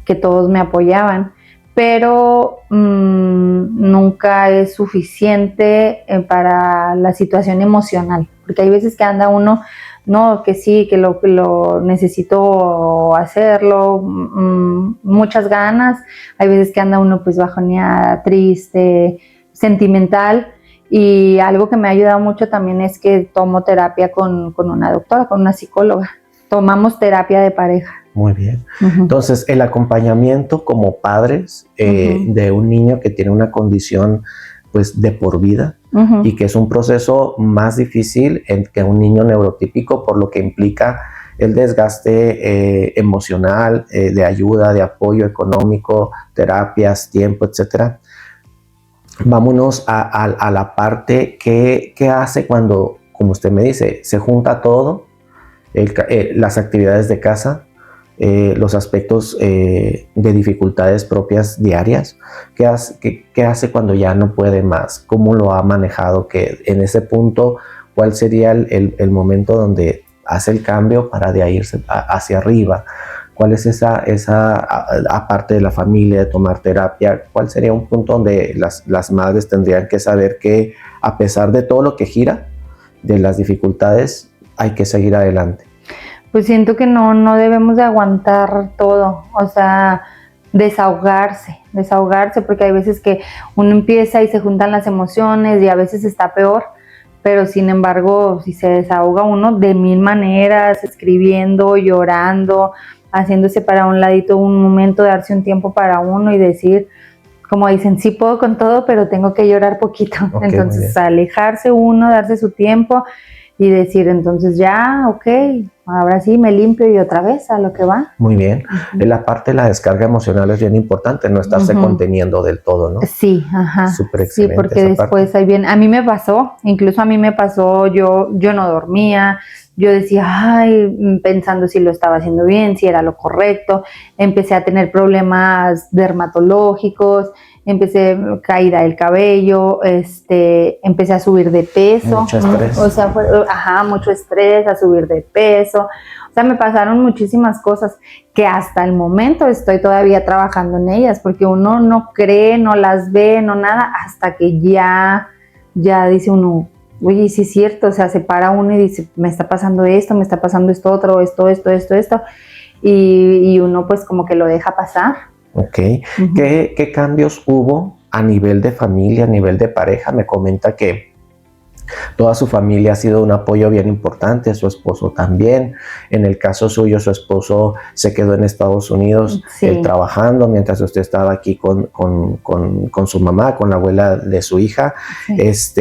D: que todos me apoyaban, pero nunca es suficiente para la situación emocional, porque hay veces que anda uno, no, que sí, que lo necesito hacerlo, muchas ganas. Hay veces que anda uno pues bajoneada, triste, sentimental. Y algo que me ha ayudado mucho también es que tomo terapia con una doctora, con una psicóloga. Tomamos terapia de pareja.
B: Muy bien. Entonces, el acompañamiento como padres de un niño que tiene una condición pues de por vida y que es un proceso más difícil que un niño neurotípico, por lo que implica el desgaste emocional, de ayuda, de apoyo económico, terapias, tiempo, etcétera. Vámonos a la parte que hace cuando, como usted me dice, se junta todo, las actividades de casa, los aspectos de dificultades propias diarias. ¿Qué hace cuando ya no puede más? ¿Cómo lo ha manejado? Que en ese punto, ¿cuál sería el momento donde hace el cambio para de ahí irse hacia arriba? ¿Cuál es esa aparte de la familia, de tomar terapia? ¿Cuál sería un punto donde las madres tendrían que saber que a pesar de todo lo que gira, de las dificultades, hay que seguir adelante?
D: Pues siento que no debemos de aguantar todo, o sea, desahogarse, porque hay veces que uno empieza y se juntan las emociones y a veces está peor, pero sin embargo, si se desahoga uno de mil maneras, escribiendo, llorando, haciéndose para un ladito un momento, darse un tiempo para uno y decir, como dicen, sí puedo con todo, pero tengo que llorar poquito. Okay, entonces alejarse uno, darse su tiempo y decir, entonces ya, ok, ahora sí me limpio y otra vez a lo que va.
B: Muy bien. La parte de la descarga emocional es bien importante, no estarse conteniendo del todo, ¿no?
D: Sí, ajá.
B: Súper excelente.
D: Sí, porque después ahí viene, a mí me pasó, yo no dormía, yo decía, ay, pensando si lo estaba haciendo bien, si era lo correcto, empecé a tener problemas dermatológicos, caída del cabello, empecé a subir de peso.
B: Mucho estrés.
D: O sea, mucho estrés, a subir de peso. O sea, me pasaron muchísimas cosas que hasta el momento estoy todavía trabajando en ellas, porque uno no cree, no las ve, no nada, hasta que ya dice uno, oye, sí es cierto, o sea, se para uno y dice, me está pasando esto otro, esto, y uno pues como que lo deja pasar.
B: Ok. ¿Qué cambios hubo a nivel de familia, a nivel de pareja? Me comenta que toda su familia ha sido un apoyo bien importante, su esposo también. En el caso suyo, su esposo se quedó en Estados Unidos trabajando mientras usted estaba aquí con su mamá, con la abuela de su hija. Sí.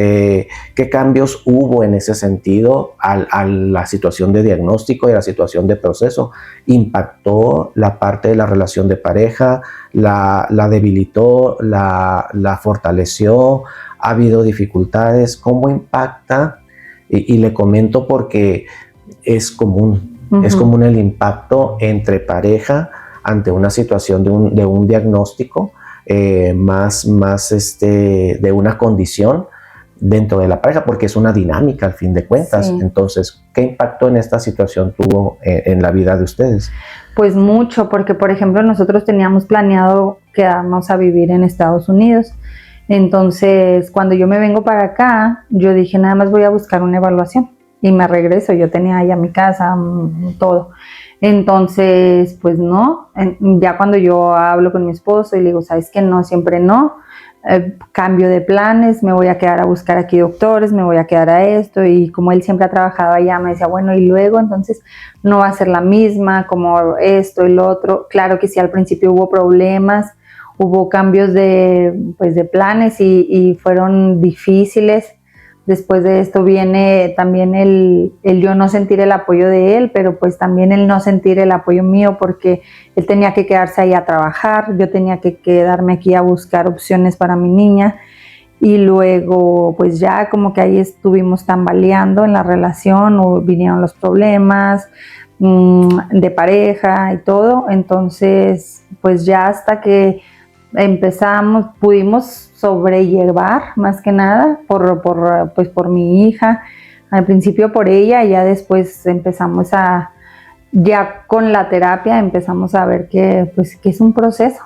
B: ¿Qué cambios hubo en ese sentido a la situación de diagnóstico y a la situación de proceso? ¿Impactó la parte de la relación de pareja? ¿La debilitó? ¿La fortaleció? ¿Ha habido dificultades? ¿Cómo impacta? Y le comento porque es común. Es común el impacto entre pareja ante una situación de un diagnóstico más de una condición dentro de la pareja, porque es una dinámica al fin de cuentas.
D: Sí.
B: Entonces, ¿qué impacto en esta situación tuvo en la vida de ustedes?
D: Pues mucho, porque por ejemplo nosotros teníamos planeado quedarnos a vivir en Estados Unidos. Entonces, cuando yo me vengo para acá, yo dije, nada más voy a buscar una evaluación y me regreso. Yo tenía ya mi casa, todo. Entonces, pues no, ya cuando yo hablo con mi esposo y le digo, ¿sabes qué? No, siempre no. Cambio de planes, me voy a quedar a buscar aquí doctores, me voy a quedar a esto, y como él siempre ha trabajado allá, me decía, bueno, y luego entonces no va a ser la misma, como esto y lo otro. Claro que sí, al principio hubo problemas, hubo cambios de planes y fueron difíciles. Después de esto viene también el yo no sentir el apoyo de él, pero pues también el no sentir el apoyo mío, porque él tenía que quedarse ahí a trabajar, yo tenía que quedarme aquí a buscar opciones para mi niña, y luego pues ya como que ahí estuvimos tambaleando en la relación, vinieron los problemas de pareja y todo. Entonces pues ya hasta que pudimos sobrellevar, más que nada por mi hija, al principio por ella, y ya después ya con la terapia empezamos a ver que es un proceso,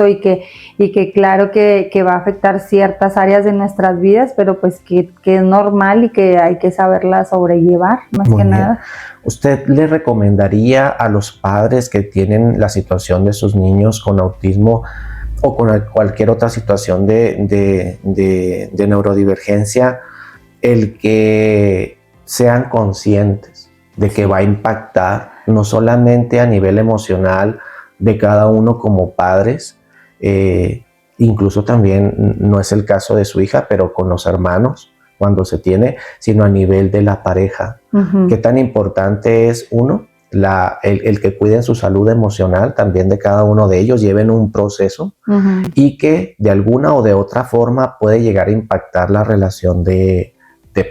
D: y que claro que va a afectar ciertas áreas de nuestras vidas, pero pues que es normal y que hay que saberla sobrellevar, más que nada.
B: ¿Usted le recomendaría a los padres que tienen la situación de sus niños con autismo o con cualquier otra situación de neurodivergencia el que sean conscientes de que va a impactar no solamente a nivel emocional de cada uno como padres, incluso también no es el caso de su hija, pero con los hermanos cuando se tiene, sino a nivel de la pareja? ¿Qué tan importante es el que cuiden su salud emocional también de cada uno de ellos, lleven un proceso y que de alguna o de otra forma puede llegar a impactar la relación de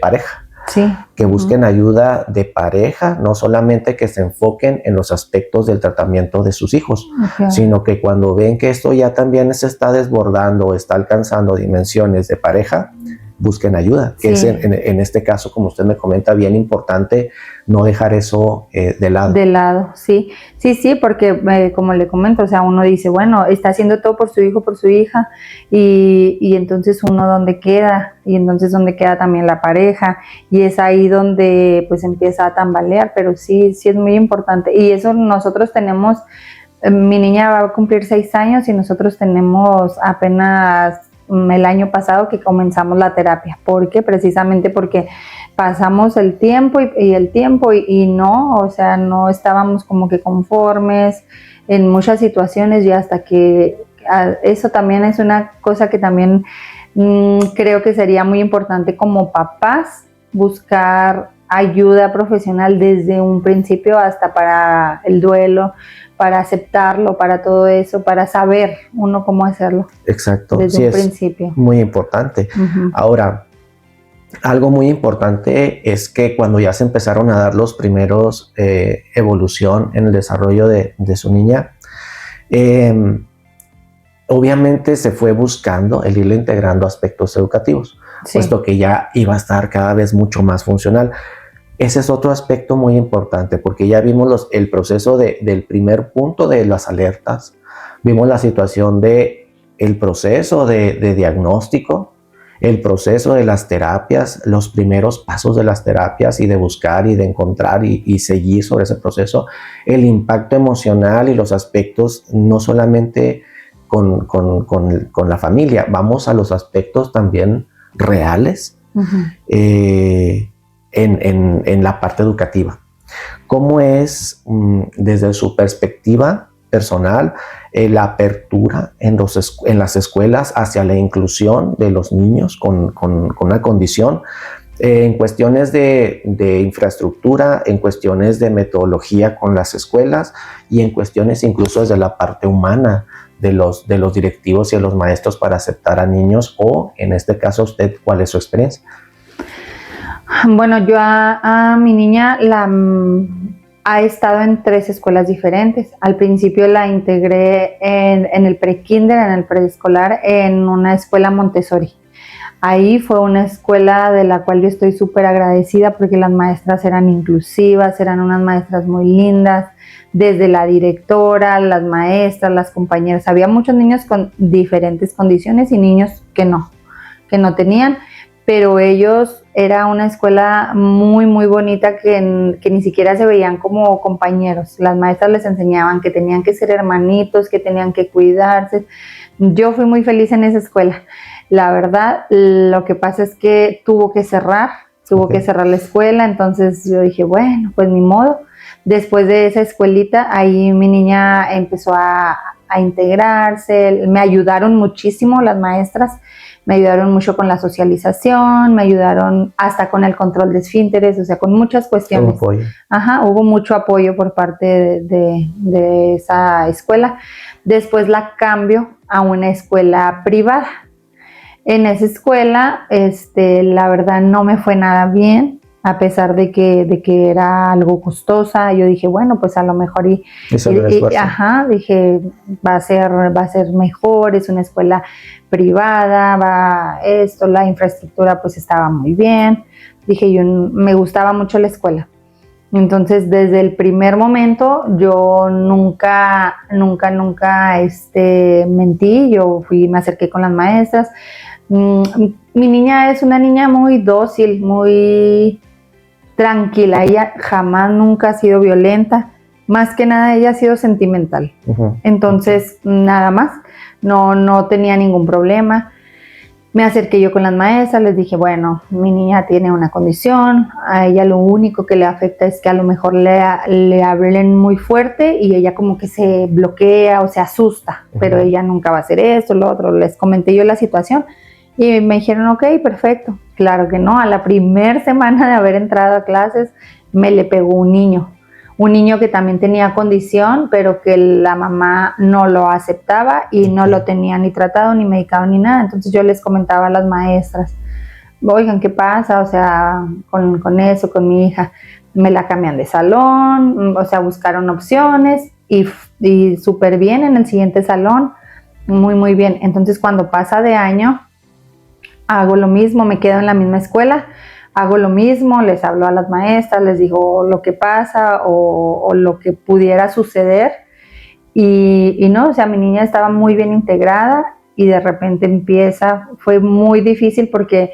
B: pareja?
D: Sí.
B: Que busquen ayuda de pareja, no solamente que se enfoquen en los aspectos del tratamiento de sus hijos, sino que cuando ven que esto ya también se está desbordando, está alcanzando dimensiones de pareja, busquen ayuda, que es en este caso, como usted me comenta, bien importante no dejar eso de lado.
D: De lado, sí, porque como le comento, o sea, uno dice, bueno, está haciendo todo por su hijo, por su hija, y entonces uno ¿dónde queda? Y entonces ¿dónde queda también la pareja? Y es ahí donde pues empieza a tambalear, pero sí es muy importante. Y eso nosotros tenemos, mi niña va a cumplir 6 años y nosotros tenemos apenas el año pasado que comenzamos la terapia. ¿Por qué? Precisamente porque pasamos el tiempo y no, o sea, no estábamos como que conformes en muchas situaciones, y hasta que eso también es una cosa que también creo que sería muy importante como papás, buscar ayuda profesional desde un principio hasta para el duelo, para aceptarlo, para todo eso, para saber uno cómo hacerlo.
B: Exacto.
D: Desde un principio.
B: Muy importante. Ahora, algo muy importante es que cuando ya se empezaron a dar los primeros evolución en el desarrollo de su niña, obviamente se fue buscando el irle integrando aspectos educativos, puesto que ya iba a estar cada vez mucho más funcional. Ese es otro aspecto muy importante, porque ya vimos el proceso del primer punto de las alertas, vimos la situación el proceso de diagnóstico, el proceso de las terapias, los primeros pasos de las terapias y de buscar y de encontrar y seguir sobre ese proceso, el impacto emocional y los aspectos no solamente con la familia, vamos a los aspectos también reales, en la parte educativa. ¿Cómo es desde su perspectiva personal la apertura en las escuelas hacia la inclusión de los niños con una condición, en cuestiones de infraestructura, en cuestiones de metodología con las escuelas y en cuestiones incluso desde la parte humana de los directivos y de los maestros para aceptar a niños? O en este caso, usted, ¿cuál es su experiencia?
D: Bueno, yo a mi niña ha estado en 3 escuelas diferentes. Al principio la integré en el pre-kinder, en el preescolar, en una escuela Montessori. Ahí fue una escuela de la cual yo estoy súper agradecida porque las maestras eran inclusivas, eran unas maestras muy lindas, desde la directora, las maestras, las compañeras. Había muchos niños con diferentes condiciones y niños que no tenían, pero ellos, era una escuela muy, muy bonita que ni siquiera se veían como compañeros. Las maestras les enseñaban que tenían que ser hermanitos, que tenían que cuidarse. Yo fui muy feliz en esa escuela. La verdad, lo que pasa es que tuvo que cerrar la escuela, entonces yo dije, bueno, pues ni modo. Después de esa escuelita, ahí mi niña empezó a integrarse, me ayudaron muchísimo las maestras, me ayudaron mucho con la socialización, me ayudaron hasta con el control de esfínteres, o sea, con muchas cuestiones. Hubo mucho apoyo por parte de esa escuela. Después la cambio a una escuela privada. En esa escuela, la verdad no me fue nada bien, a pesar de que era algo costosa. Yo dije, bueno, pues a lo mejor dije, va a ser mejor, es una escuela privada, la infraestructura pues estaba muy bien. Dije, me gustaba mucho la escuela. Entonces, desde el primer momento, yo nunca mentí. Yo me acerqué con las maestras. Mi niña es una niña muy dócil, muy tranquila. Ella jamás, nunca ha sido violenta. Más que nada, ella ha sido sentimental. Entonces, nada más. No tenía ningún problema. Me acerqué yo con las maestras, les dije, bueno, mi niña tiene una condición, a ella lo único que le afecta es que a lo mejor le hablen muy fuerte y ella como que se bloquea o se asusta, pero ella nunca va a hacer esto, lo otro. Les comenté yo la situación y me dijeron, ok, perfecto. Claro que no, a la primera semana de haber entrado a clases me le pegó un niño que también tenía condición, pero que la mamá no lo aceptaba y no lo tenía ni tratado, ni medicado, ni nada. Entonces yo les comentaba a las maestras, oigan, ¿qué pasa? O sea, con eso, con mi hija, me la cambian de salón, o sea, buscaron opciones y súper bien en el siguiente salón, muy, muy bien. Entonces cuando pasa de año, hago lo mismo, me quedo en la misma escuela, hago lo mismo, les hablo a las maestras, les digo lo que pasa o lo que pudiera suceder y no, o sea, mi niña estaba muy bien integrada y de repente fue muy difícil porque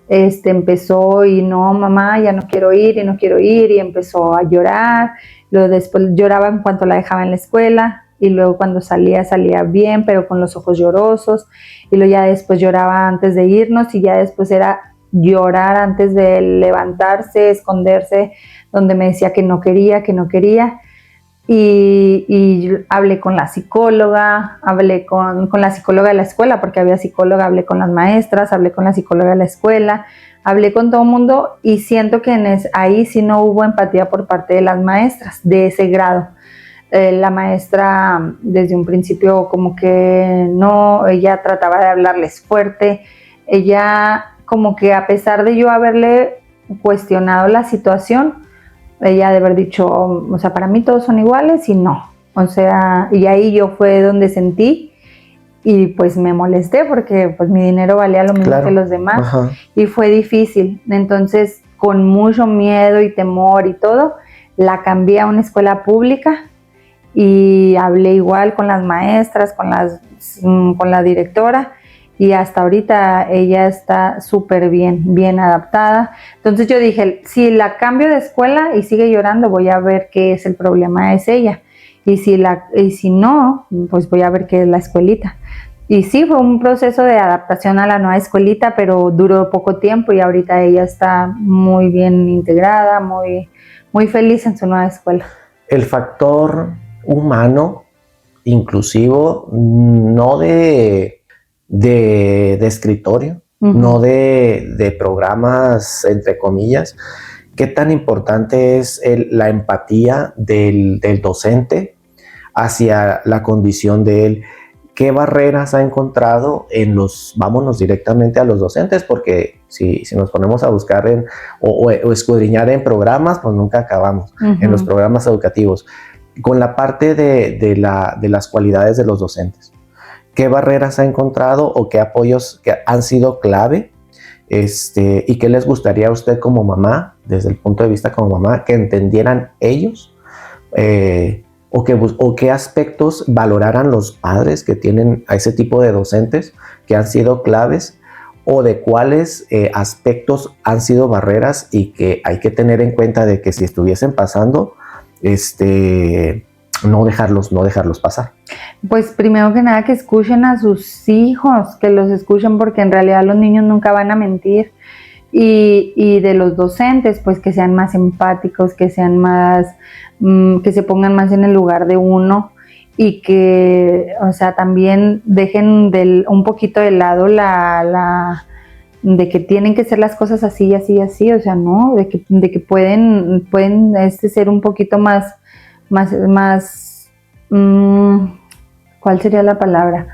D: empezó y no, mamá, ya no quiero ir y empezó a llorar. Luego después lloraba en cuanto la dejaba en la escuela y luego cuando salía bien, pero con los ojos llorosos, y luego ya después lloraba antes de irnos y ya después era llorar antes de levantarse, esconderse, donde me decía que no quería. Y hablé con la psicóloga, hablé con la psicóloga de la escuela, porque había psicóloga, hablé con las maestras, hablé con la psicóloga de la escuela, hablé con todo el mundo y siento que ahí sí no hubo empatía por parte de las maestras de ese grado. La maestra desde un principio como que no, ella trataba de hablarles fuerte, ella como que a pesar de yo haberle cuestionado la situación, ella de haber dicho, o sea, para mí todos son iguales y no, o sea, y ahí yo fue donde sentí y pues me molesté porque pues mi dinero valía lo mismo que los demás. Y fue difícil. Entonces, con mucho miedo y temor y todo, la cambié a una escuela pública y hablé igual con las maestras, con la directora, y hasta ahorita ella está súper bien adaptada. Entonces yo dije, si la cambio de escuela y sigue llorando, voy a ver qué es el problema, es ella. Y si no, pues voy a ver qué es la escuelita. Y sí, fue un proceso de adaptación a la nueva escuelita, pero duró poco tiempo y ahorita ella está muy bien integrada, muy, muy feliz en su nueva escuela.
B: El factor humano, inclusivo, no de escritorio, no de programas, entre comillas. ¿Qué tan importante es la empatía del docente hacia la condición de él? ¿qué barreras ha encontrado vámonos directamente a los docentes? Porque si nos ponemos a buscar o escudriñar en programas, pues nunca acabamos, en los programas educativos. Con la parte de las cualidades de los docentes, ¿qué barreras ha encontrado o qué apoyos que han sido clave? ¿Y qué les gustaría a usted como mamá, desde el punto de vista como mamá, que entendieran ellos? O qué aspectos valoraran los padres que tienen a ese tipo de docentes que han sido claves, o de cuáles aspectos han sido barreras y que hay que tener en cuenta de que si estuviesen pasando, no dejarlos pasar.
D: Pues primero que nada que escuchen a sus hijos, que los escuchen, porque en realidad los niños nunca van a mentir. Y de los docentes, pues que sean más empáticos, que sean más, que se pongan más en el lugar de uno, y que, o sea, también dejen un poquito de lado de que tienen que ser las cosas así, así, así, o sea, no, de que pueden ser un poquito más, ¿cuál sería la palabra?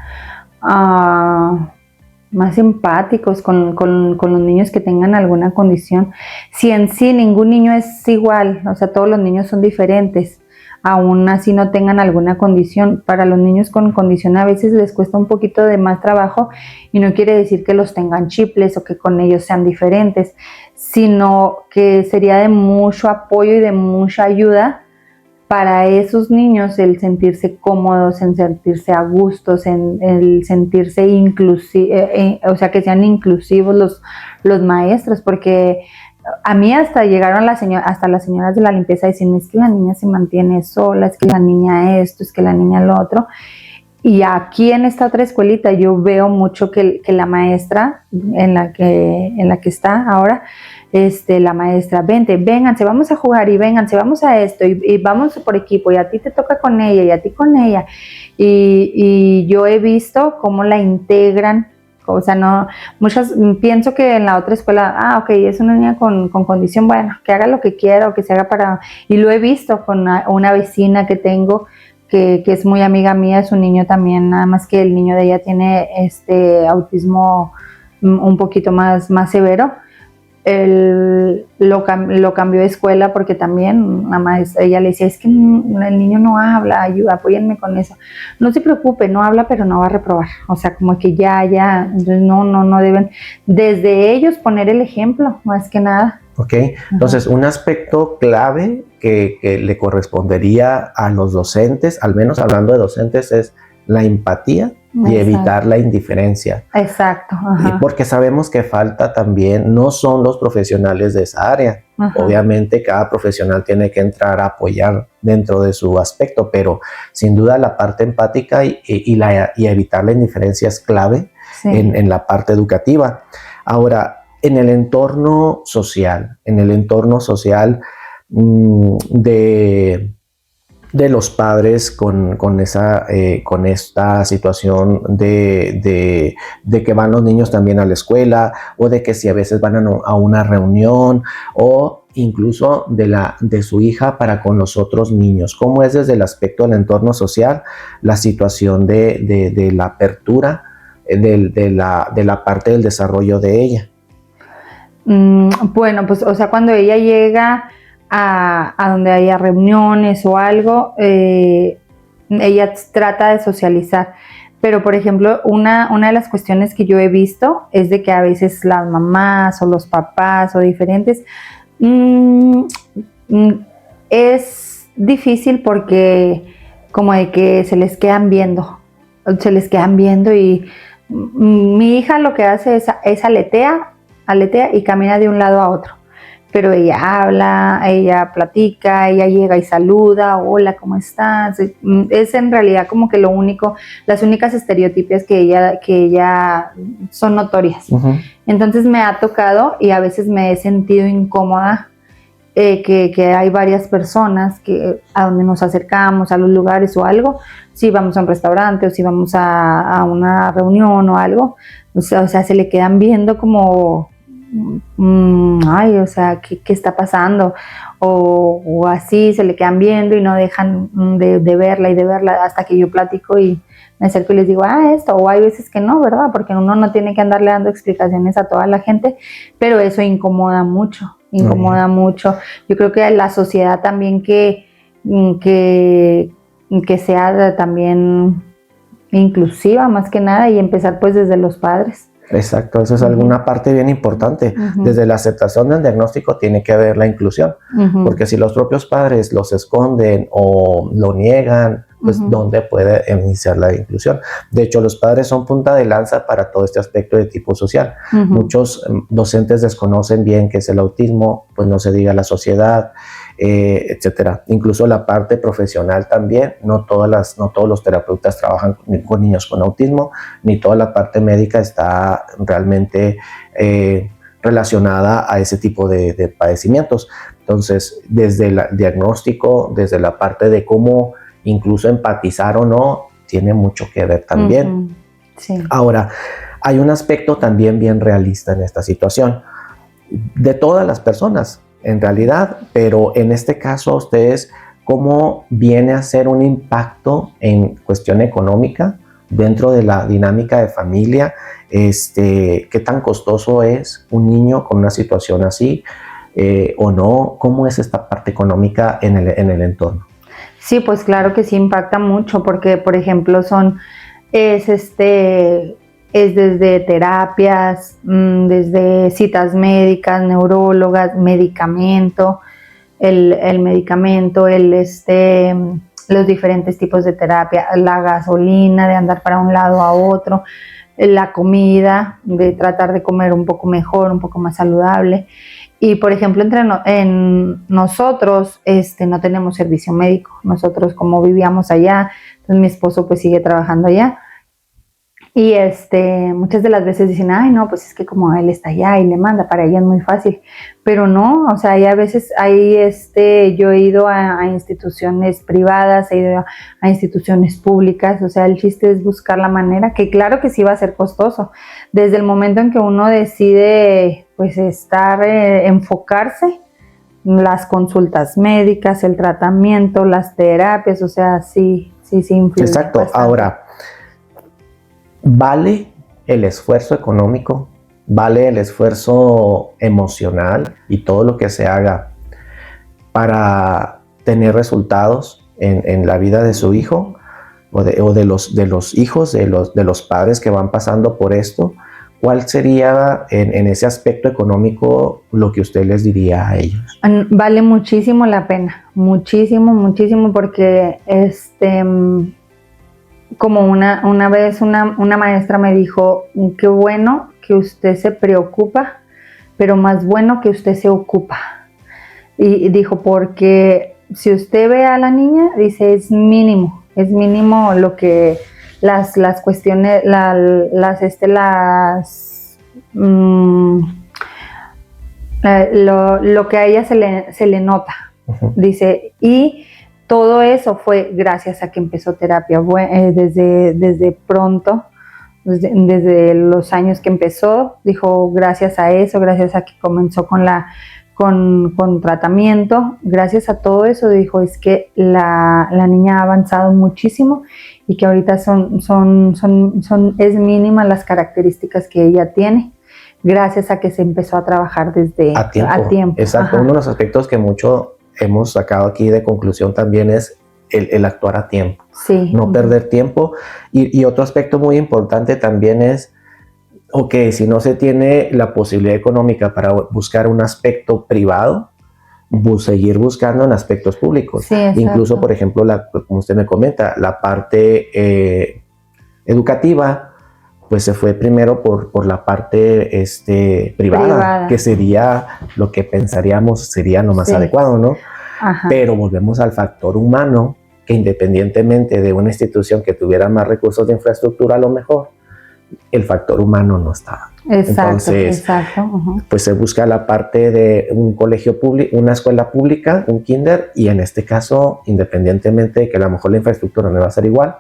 D: Más empáticos con los niños que tengan alguna condición. Si en sí ningún niño es igual, o sea, todos los niños son diferentes, aún así no tengan alguna condición. Para los niños con condición a veces les cuesta un poquito de más trabajo, y no quiere decir que los tengan chiples o que con ellos sean diferentes, sino que sería de mucho apoyo y de mucha ayuda para esos niños el sentirse cómodos, en sentirse a gustos, en el sentirse o sea, que sean inclusivos los maestros, porque a mí hasta llegaron hasta las señoras de la limpieza a decirme, es que la niña se mantiene sola, es que la niña esto, es que la niña lo otro. Y aquí en esta otra escuelita yo veo mucho que la maestra en la que está ahora, la maestra, vénganse, vamos a jugar, y vénganse, vamos a esto, y vamos por equipo, y a ti te toca con ella, y a ti con ella. Y yo he visto cómo la integran, o sea, no, pienso que en la otra escuela, ok, es una niña con condición, bueno, que haga lo que quiera, o que se haga y lo he visto con una vecina que tengo, que es muy amiga mía, es un niño también, nada más que el niño de ella tiene autismo un poquito más severo. Lo cambió de escuela porque también ella le decía, es que el niño no habla, apóyenme con eso. No se preocupe, no habla, pero no va a reprobar. O sea, como que ya, entonces no deben, desde ellos poner el ejemplo, más que nada.
B: Ok, entonces un aspecto clave que le correspondería a los docentes, al menos hablando de docentes, es la empatía y evitar la indiferencia.
D: Exacto.
B: Y porque sabemos que falta también, no son los profesionales de esa área. Obviamente cada profesional tiene que entrar a apoyar dentro de su aspecto, pero sin duda la parte empática y evitar la indiferencia es clave en la parte educativa. Ahora, en el entorno social de los padres con esta situación de que van los niños también a la escuela, o de que si a veces van a una reunión, o incluso de su hija para con los otros niños. ¿Cómo es desde el aspecto del entorno social la situación de la apertura de la parte del desarrollo de ella?
D: Bueno, pues, o sea, cuando ella llega a donde haya reuniones o algo, ella trata de socializar. Pero, por ejemplo, una de las cuestiones que yo he visto es de que a veces las mamás o los papás o diferentes, es difícil porque como de que se les quedan viendo y mi hija lo que hace es aletea y camina de un lado a otro, pero ella habla, ella platica, ella llega y saluda, hola, ¿cómo estás? Es en realidad como que las únicas estereotipias que ella son notorias. Entonces me ha tocado y a veces me he sentido incómoda, que hay varias personas a donde nos acercamos a los lugares o algo, si vamos a un restaurante o si vamos a una reunión o algo, o sea, se le quedan viendo como ay, o sea, ¿qué está pasando? O así se le quedan viendo y no dejan de verla y de verla hasta que yo platico y me acerco y les digo, esto, o hay veces que no, ¿verdad? Porque uno no tiene que andarle dando explicaciones a toda la gente, pero eso incomoda mucho. Yo creo que la sociedad también que sea también inclusiva más que nada y empezar pues desde los padres.
B: Exacto, eso es alguna parte bien importante. Desde la aceptación del diagnóstico tiene que haber la inclusión, porque si los propios padres los esconden o lo niegan, pues ¿dónde puede iniciar la inclusión? De hecho, los padres son punta de lanza para todo este aspecto de tipo social. Muchos docentes desconocen bien qué es el autismo, pues no se diga la sociedad, etcétera. Incluso la parte profesional también, no todos los terapeutas trabajan con niños con autismo, ni toda la parte médica está realmente relacionada a ese tipo de padecimientos. Entonces, desde el diagnóstico, desde la parte de cómo incluso empatizar o no, tiene mucho que ver también.
D: Sí.
B: Ahora, hay un aspecto también bien realista en esta situación, de todas las personas, en realidad, pero en este caso a ustedes, ¿cómo viene a ser un impacto en cuestión económica dentro de la dinámica de familia? ¿Qué tan costoso es un niño con una situación así o no? ¿Cómo es esta parte económica en el entorno?
D: Sí, pues claro que sí impacta mucho porque, por ejemplo, es desde terapias, desde citas médicas, neurólogas, medicamento, el medicamento, los diferentes tipos de terapia, la gasolina, de andar para un lado a otro, la comida, de tratar de comer un poco mejor, un poco más saludable. Y, por ejemplo, en nosotros no tenemos servicio médico. Nosotros, como vivíamos allá, entonces mi esposo pues sigue trabajando allá. Y muchas de las veces dicen, ay, no, pues es que como él está allá y le manda, para ella es muy fácil. Pero no, o sea, hay a veces, yo he ido a instituciones privadas, he ido a instituciones públicas, o sea, el chiste es buscar la manera, que claro que sí va a ser costoso. Desde el momento en que uno decide, pues, enfocarse, las consultas médicas, el tratamiento, las terapias, o sea, sí influye.
B: Exacto, bastante. Ahora, ¿vale el esfuerzo económico? ¿Vale el esfuerzo emocional y todo lo que se haga para tener resultados en la vida de su hijo o de los hijos de los padres que van pasando por esto? ¿Cuál sería en ese aspecto económico lo que usted les diría a ellos?
D: Vale muchísimo la pena, muchísimo, porque como una vez una maestra me dijo, qué bueno que usted se preocupa, pero más bueno que usted se ocupa. Y dijo, porque si usted ve a la niña, dice, es mínimo lo que las cuestiones, lo que a ella se le nota. Dice, y todo eso fue gracias a que empezó terapia desde pronto, desde los años que empezó. Dijo, gracias a eso, gracias a que comenzó con tratamiento, gracias a todo eso, dijo, es que la niña ha avanzado muchísimo y que ahorita es mínima las características que ella tiene, gracias a que se empezó a trabajar desde a tiempo.
B: Exacto. Uno de los aspectos que mucho hemos sacado aquí de conclusión también es el actuar a tiempo, no perder tiempo. Y otro aspecto muy importante también es, ok, si no se tiene la posibilidad económica para buscar un aspecto privado, seguir buscando en aspectos públicos.
D: Sí,
B: incluso, por ejemplo, como usted me comenta, la parte educativa, pues se fue primero por la parte privada, que sería lo que pensaríamos sería lo más adecuado, ¿no?
D: Ajá.
B: Pero volvemos al factor humano, que independientemente de una institución que tuviera más recursos de infraestructura, a lo mejor, el factor humano no estaba. Entonces, pues se busca la parte de un colegio público, una escuela pública, un kinder, y en este caso, independientemente de que a lo mejor la infraestructura no va a ser igual,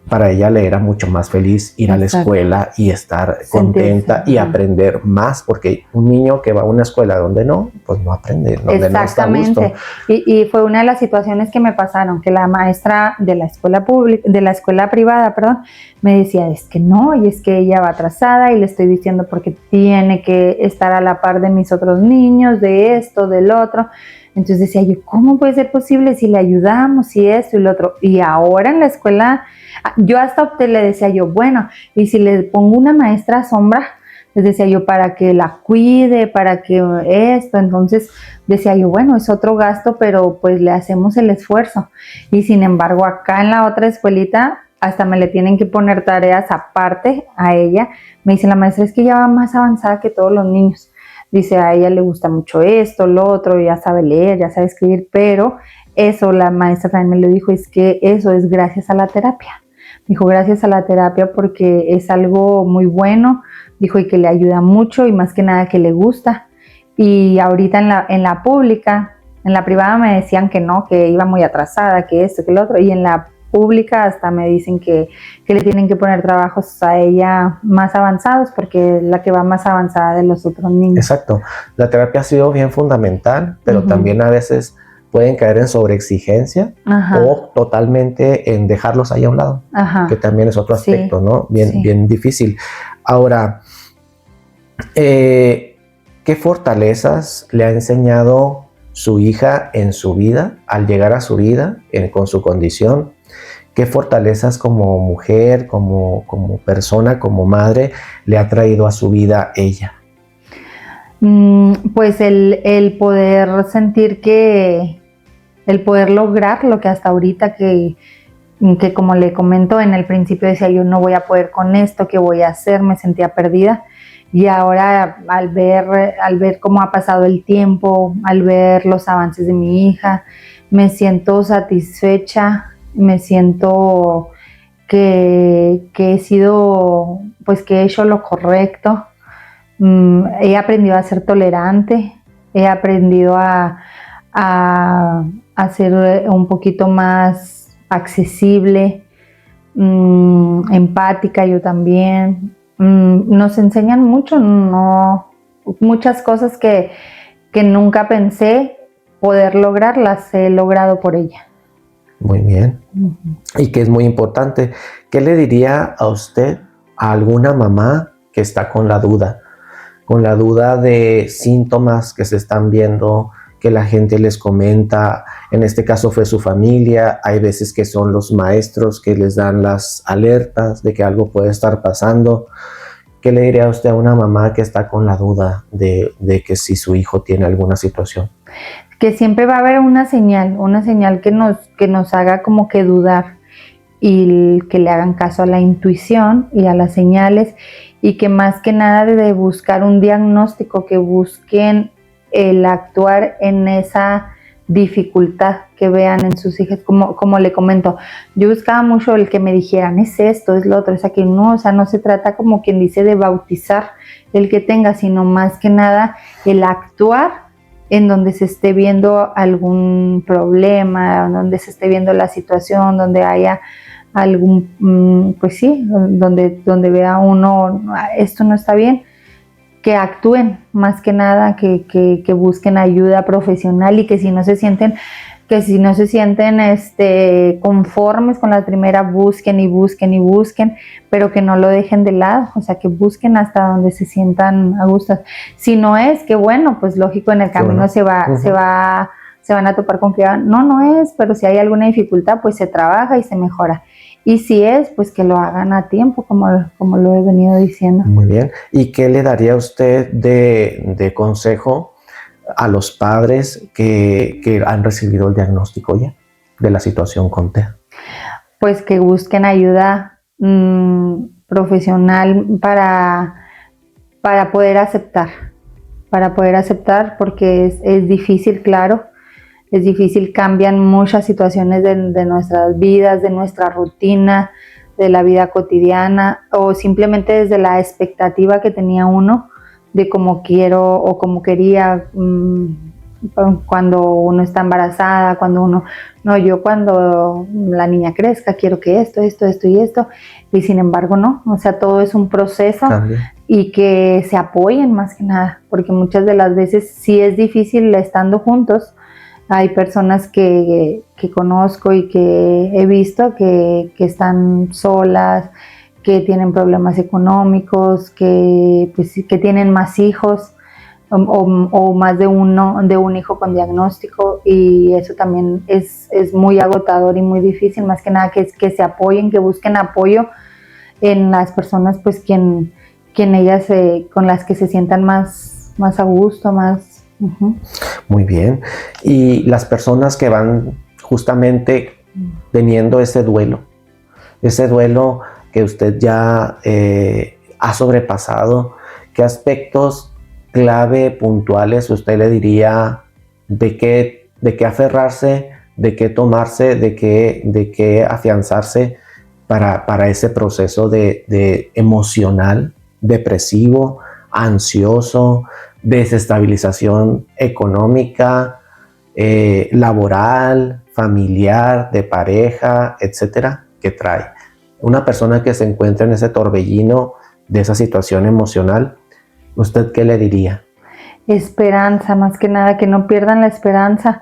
B: para ella le era mucho más feliz ir a la escuela y estar contenta y aprender más, porque un niño que va a una escuela donde no, pues no aprende, donde no está a gusto.
D: Y fue una de las situaciones que me pasaron, que la maestra de la escuela pública, de la escuela privada, perdón, me decía, es que no, y es que ella va atrasada y le estoy diciendo porque tiene que estar a la par de mis otros niños, de esto, del otro. Entonces decía yo, ¿cómo puede ser posible si le ayudamos y esto y lo otro? Y ahora en la escuela, yo hasta opté, le decía yo, bueno, y si le pongo una maestra sombra, les decía yo, para que la cuide, para que esto, entonces decía yo, bueno, es otro gasto, pero pues le hacemos el esfuerzo. Y sin embargo, acá en la otra escuelita, hasta me le tienen que poner tareas aparte a ella. Me dice la maestra, es que ella va más avanzada que todos los niños. Dice, a ella le gusta mucho esto, lo otro, ya sabe leer, ya sabe escribir, pero eso, la maestra también me lo dijo, es que eso es gracias a la terapia. Dijo, gracias a la terapia porque es algo muy bueno, dijo, y que le ayuda mucho y más que nada que le gusta. Y ahorita en la pública, en la privada me decían que no, que iba muy atrasada, que esto, que lo otro, y en la pública hasta me dicen que le tienen que poner trabajos a ella más avanzados porque es la que va más avanzada de los otros niños.
B: Exacto, la terapia ha sido bien fundamental, pero también a veces pueden caer en sobreexigencia o totalmente en dejarlos ahí a un lado, que también es otro aspecto, ¿no? Bien difícil. Ahora, ¿qué fortalezas le ha enseñado su hija en su vida, al llegar a su vida, con su condición? ¿Qué fortalezas como mujer, como persona, como madre, le ha traído a su vida ella?
D: Pues el poder sentir el poder lograr lo que hasta ahorita que como le comento en el principio decía yo no voy a poder con esto, ¿qué voy a hacer? Me sentía perdida. Y ahora al ver cómo ha pasado el tiempo, al ver los avances de mi hija, me siento satisfecha, me siento que he sido, pues que he hecho lo correcto. He aprendido a ser tolerante, he aprendido a ser un poquito más accesible, empática yo también. Nos enseñan mucho, muchas cosas que nunca pensé poder lograr, las he logrado por ella.
B: Muy bien. Y que es muy importante, ¿qué le diría a usted a alguna mamá que está con la duda de síntomas que se están viendo, que la gente les comenta? En este caso fue su familia, hay veces que son los maestros que les dan las alertas de que algo puede estar pasando. ¿Qué le diría a usted a una mamá que está con la duda de que si su hijo tiene alguna situación?
D: Que siempre va a haber una señal que nos haga como que dudar y que le hagan caso a la intuición y a las señales, y que más que nada de buscar un diagnóstico, que busquen el actuar en esa dificultad que vean en sus hijas. Como le comento, yo buscaba mucho el que me dijeran es esto, es lo otro, es aquello. No, o sea, no se trata como quien dice de bautizar el que tenga, sino más que nada el actuar en donde se esté viendo algún problema, donde se esté viendo la situación, donde haya algún, pues sí, donde vea uno, esto no está bien, que actúen más que nada, que busquen ayuda profesional, y que si no se sienten conformes con la primera, busquen y busquen y busquen, pero que no lo dejen de lado, o sea, que busquen hasta donde se sientan a gusto. Si no es, que bueno, pues lógico, en el camino se van a topar con que no es, pero si hay alguna dificultad, pues se trabaja y se mejora. Y si es, pues que lo hagan a tiempo, como lo he venido diciendo.
B: Muy bien. ¿Y qué le daría usted de consejo a los padres que han recibido el diagnóstico ya de la situación con TEA?
D: Pues que busquen ayuda profesional para poder aceptar, porque es difícil, claro. Es difícil, cambian muchas situaciones de nuestras vidas, de nuestra rutina, de la vida cotidiana, o simplemente desde la expectativa que tenía uno de cómo quiero o cómo quería cuando uno está embarazada, yo cuando la niña crezca quiero que esto y esto, y sin embargo no, o sea, todo es un proceso.
B: También.
D: Y que se apoyen más que nada, porque muchas de las veces sí es difícil estando juntos. Hay personas que conozco y que he visto que están solas, que tienen problemas económicos, que tienen más hijos o más de un hijo con diagnóstico, y eso también es muy agotador y muy difícil. Más que nada que se apoyen, que busquen apoyo en las personas pues quien ellas con las que se sientan más a gusto, más.
B: Muy bien. Y las personas que van justamente teniendo ese duelo que usted ya ha sobrepasado, ¿qué aspectos clave, puntuales, usted le diría de qué aferrarse, de qué tomarse, de qué afianzarse para ese proceso de emocional, depresivo, ansioso, desestabilización económica, laboral, familiar, de pareja, etcétera, que trae? Una persona que se encuentra en ese torbellino de esa situación emocional, ¿usted qué le diría?
D: Esperanza, más que nada, que no pierdan la esperanza,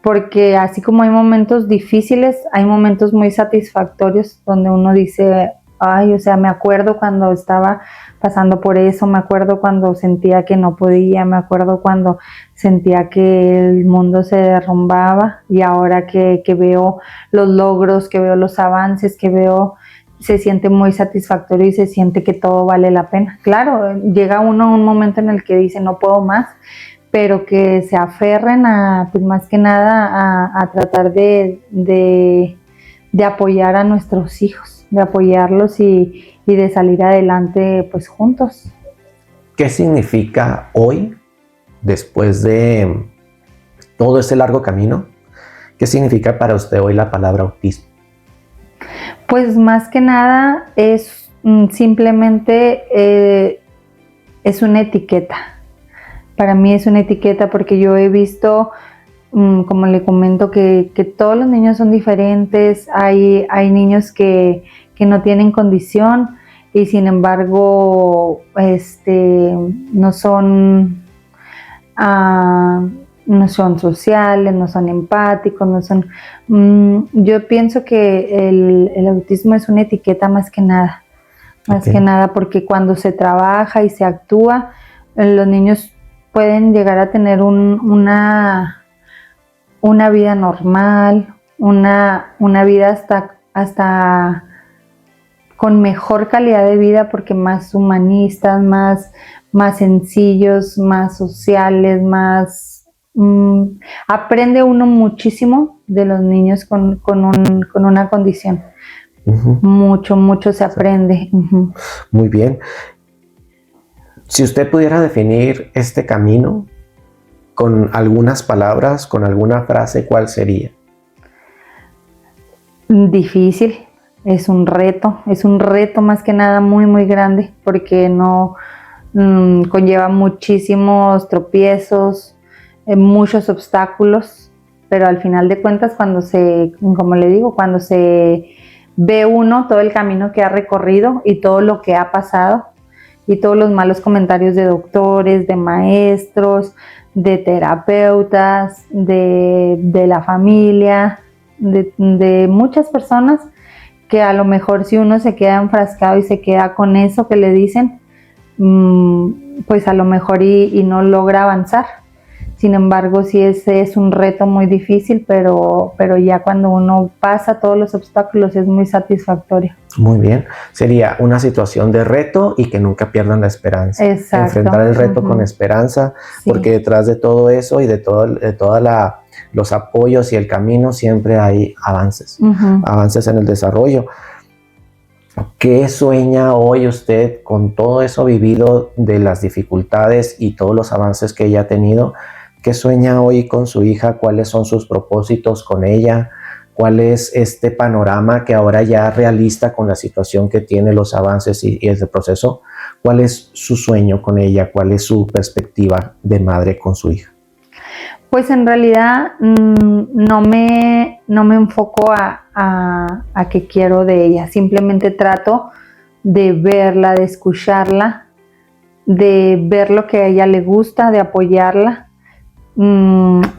D: porque así como hay momentos difíciles, hay momentos muy satisfactorios donde uno dice, ay, o sea, me acuerdo cuando estaba pasando por eso, me acuerdo cuando sentía que no podía, me acuerdo cuando sentía que el mundo se derrumbaba, y ahora que veo los logros, que veo los avances, se siente muy satisfactorio y se siente que todo vale la pena. Claro, llega uno a un momento en el que dice no puedo más, pero que se aferren pues más que nada a tratar de apoyar a nuestros hijos, de apoyarlos y de salir adelante pues juntos.
B: ¿Qué significa hoy, después de todo ese largo camino, qué significa para usted hoy la palabra autismo?
D: Pues más que nada es simplemente es una etiqueta. Para mí es una etiqueta porque yo he visto, como le comento, que todos los niños son diferentes. Hay niños que no tienen condición y sin embargo no son sociales, no son empáticos, no son. Yo pienso que el autismo es una etiqueta más que nada, porque cuando se trabaja y se actúa, los niños pueden llegar a tener una vida normal, una vida hasta con mejor calidad de vida, porque más humanistas, más sencillos, más sociales, más. Aprende uno muchísimo de los niños con una condición. Mucho se aprende.
B: Muy bien. Si usted pudiera definir este camino con algunas palabras, con alguna frase, ¿cuál sería?
D: Difícil, es un reto más que nada muy grande, porque no conlleva muchísimos tropiezos, muchos obstáculos, pero al final de cuentas cuando se ve uno todo el camino que ha recorrido y todo lo que ha pasado y todos los malos comentarios de doctores, de maestros, de terapeutas, de la familia, de muchas personas, que a lo mejor si uno se queda enfrascado y se queda con eso que le dicen, pues a lo mejor y no logra avanzar. Sin embargo, sí es un reto muy difícil, pero ya cuando uno pasa todos los obstáculos es muy satisfactorio.
B: Muy bien. Sería una situación de reto y que nunca pierdan la esperanza.
D: Exacto.
B: Enfrentar el reto con esperanza, sí. Porque detrás de todo eso y de todos los apoyos y el camino siempre hay avances, avances en el desarrollo. ¿Qué sueña hoy usted con todo eso vivido de las dificultades y todos los avances que ella ha tenido? ¿Qué sueña hoy con su hija? ¿Cuáles son sus propósitos con ella? ¿Cuál es este panorama que ahora ya realista con la situación que tiene, los avances y ese proceso? ¿Cuál es su sueño con ella? ¿Cuál es su perspectiva de madre con su hija?
D: Pues en realidad no me enfoco a qué quiero de ella, simplemente trato de verla, de escucharla, de ver lo que a ella le gusta, de apoyarla,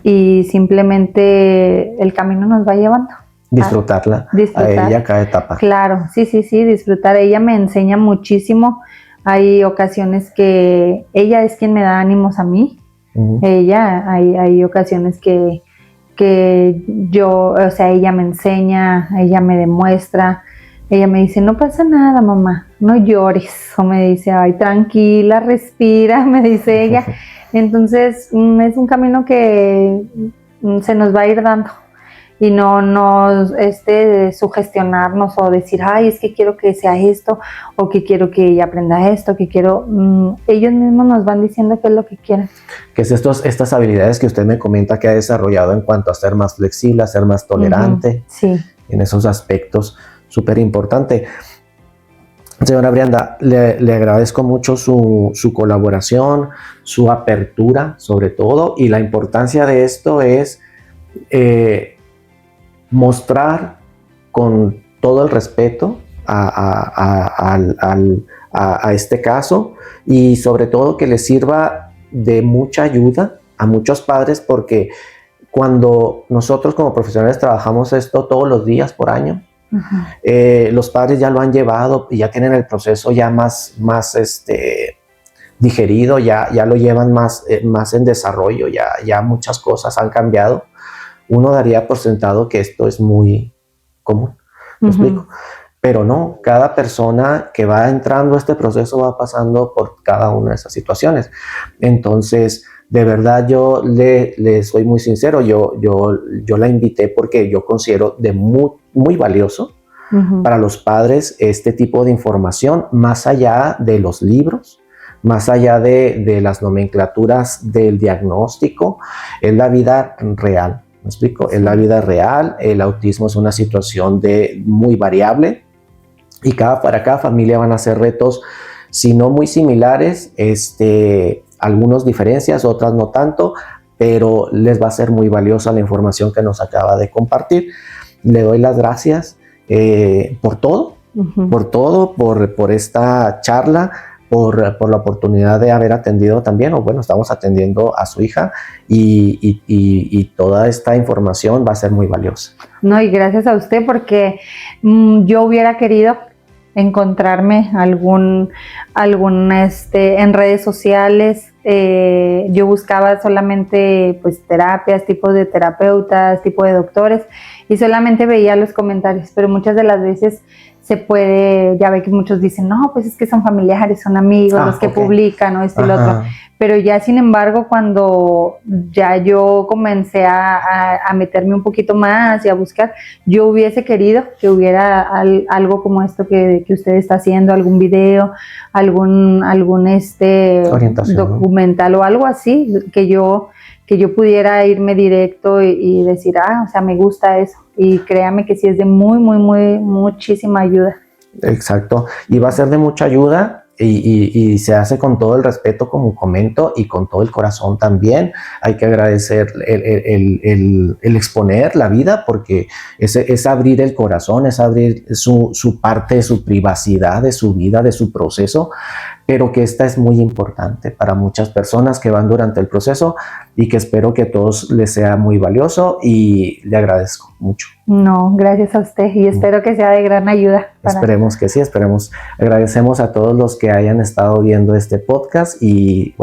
D: y simplemente el camino nos va llevando.
B: Disfrutarla,
D: Disfrutar.
B: a ella cada etapa.
D: Claro, sí, disfrutar. Ella me enseña muchísimo. Hay ocasiones que ella es quien me da ánimos a mí. Hay ocasiones que yo, o sea, ella me enseña, ella me demuestra, ella me dice, no pasa nada, mamá, no llores, o me dice, ay, tranquila, respira, me dice ella. Entonces, es un camino que se nos va a ir dando y no sugestionarnos o decir, ay, es que quiero que sea esto, o que quiero que ella aprenda esto, que quiero, ellos mismos nos van diciendo qué es lo que quieren.
B: Que es estas habilidades que usted me comenta que ha desarrollado en cuanto a ser más flexible, a ser más tolerante,
D: sí,
B: en esos aspectos, súper importante. Señora Brianda, le agradezco mucho su colaboración, su apertura sobre todo, y la importancia de esto es mostrar con todo el respeto a este caso, y sobre todo que les sirva de mucha ayuda a muchos padres, porque cuando nosotros como profesionales trabajamos esto todos los días por año, los padres ya lo han llevado y ya tienen el proceso ya más digerido, ya lo llevan más en desarrollo, ya muchas cosas han cambiado. Uno daría por sentado que esto es muy común, ¿me explico? Pero no, cada persona que va entrando a este proceso va pasando por cada una de esas situaciones. Entonces, de verdad, yo le soy muy sincero, yo la invité porque yo considero de muy valioso para los padres este tipo de información, más allá de los libros, más allá de las nomenclaturas del diagnóstico, es la vida real. ¿Me explico? En la vida real, el autismo es una situación muy variable, y para cada familia van a ser retos, si no muy similares, algunas diferencias, otras no tanto, pero les va a ser muy valiosa la información que nos acaba de compartir. Le doy las gracias por todo, por esta charla, por la oportunidad de haber atendido también, estamos atendiendo a su hija, y toda esta información va a ser muy valiosa.
D: No, y gracias a usted, porque yo hubiera querido encontrarme algún en redes sociales. Yo buscaba solamente pues terapias, tipos de terapeutas, tipo de doctores, y solamente veía los comentarios, pero muchas de las veces se puede, ya ve que muchos dicen, no, pues es que son familiares, son amigos los que publican, o esto y lo otro. Pero ya, sin embargo, cuando ya yo comencé a meterme un poquito más y a buscar, yo hubiese querido que hubiera algo como esto que usted está haciendo, algún video, algún documental o algo así, que yo pudiera irme directo y decir, o sea, me gusta eso. Y créame que sí es de muchísima ayuda.
B: Exacto, y va a ser de mucha ayuda, y se hace con todo el respeto, como comento, y con todo el corazón también. Hay que agradecer el exponer la vida, porque es abrir el corazón, es abrir su parte, su privacidad de su vida, de su proceso, pero que esta es muy importante para muchas personas que van durante el proceso, y que espero que a todos les sea muy valioso, y le agradezco mucho.
D: No, gracias a usted, y espero que sea de gran ayuda.
B: Esperemos que sí, agradecemos a todos los que hayan estado viendo este podcast, y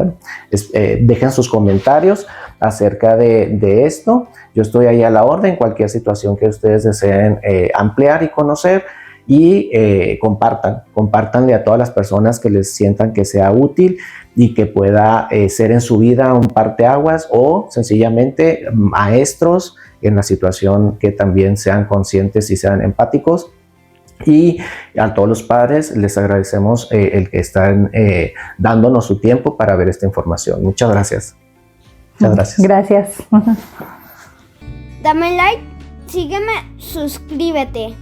B: dejen sus comentarios acerca de esto. Yo estoy ahí a la orden, cualquier situación que ustedes deseen ampliar y conocer, y compártanle a todas las personas que les sientan que sea útil y que pueda ser en su vida un parteaguas, o sencillamente maestros en la situación, que también sean conscientes y sean empáticos. Y a todos los padres les agradecemos el que están dándonos su tiempo para ver esta información. Muchas gracias. Muchas gracias.
D: Gracias.
E: Dame like, sígueme, suscríbete.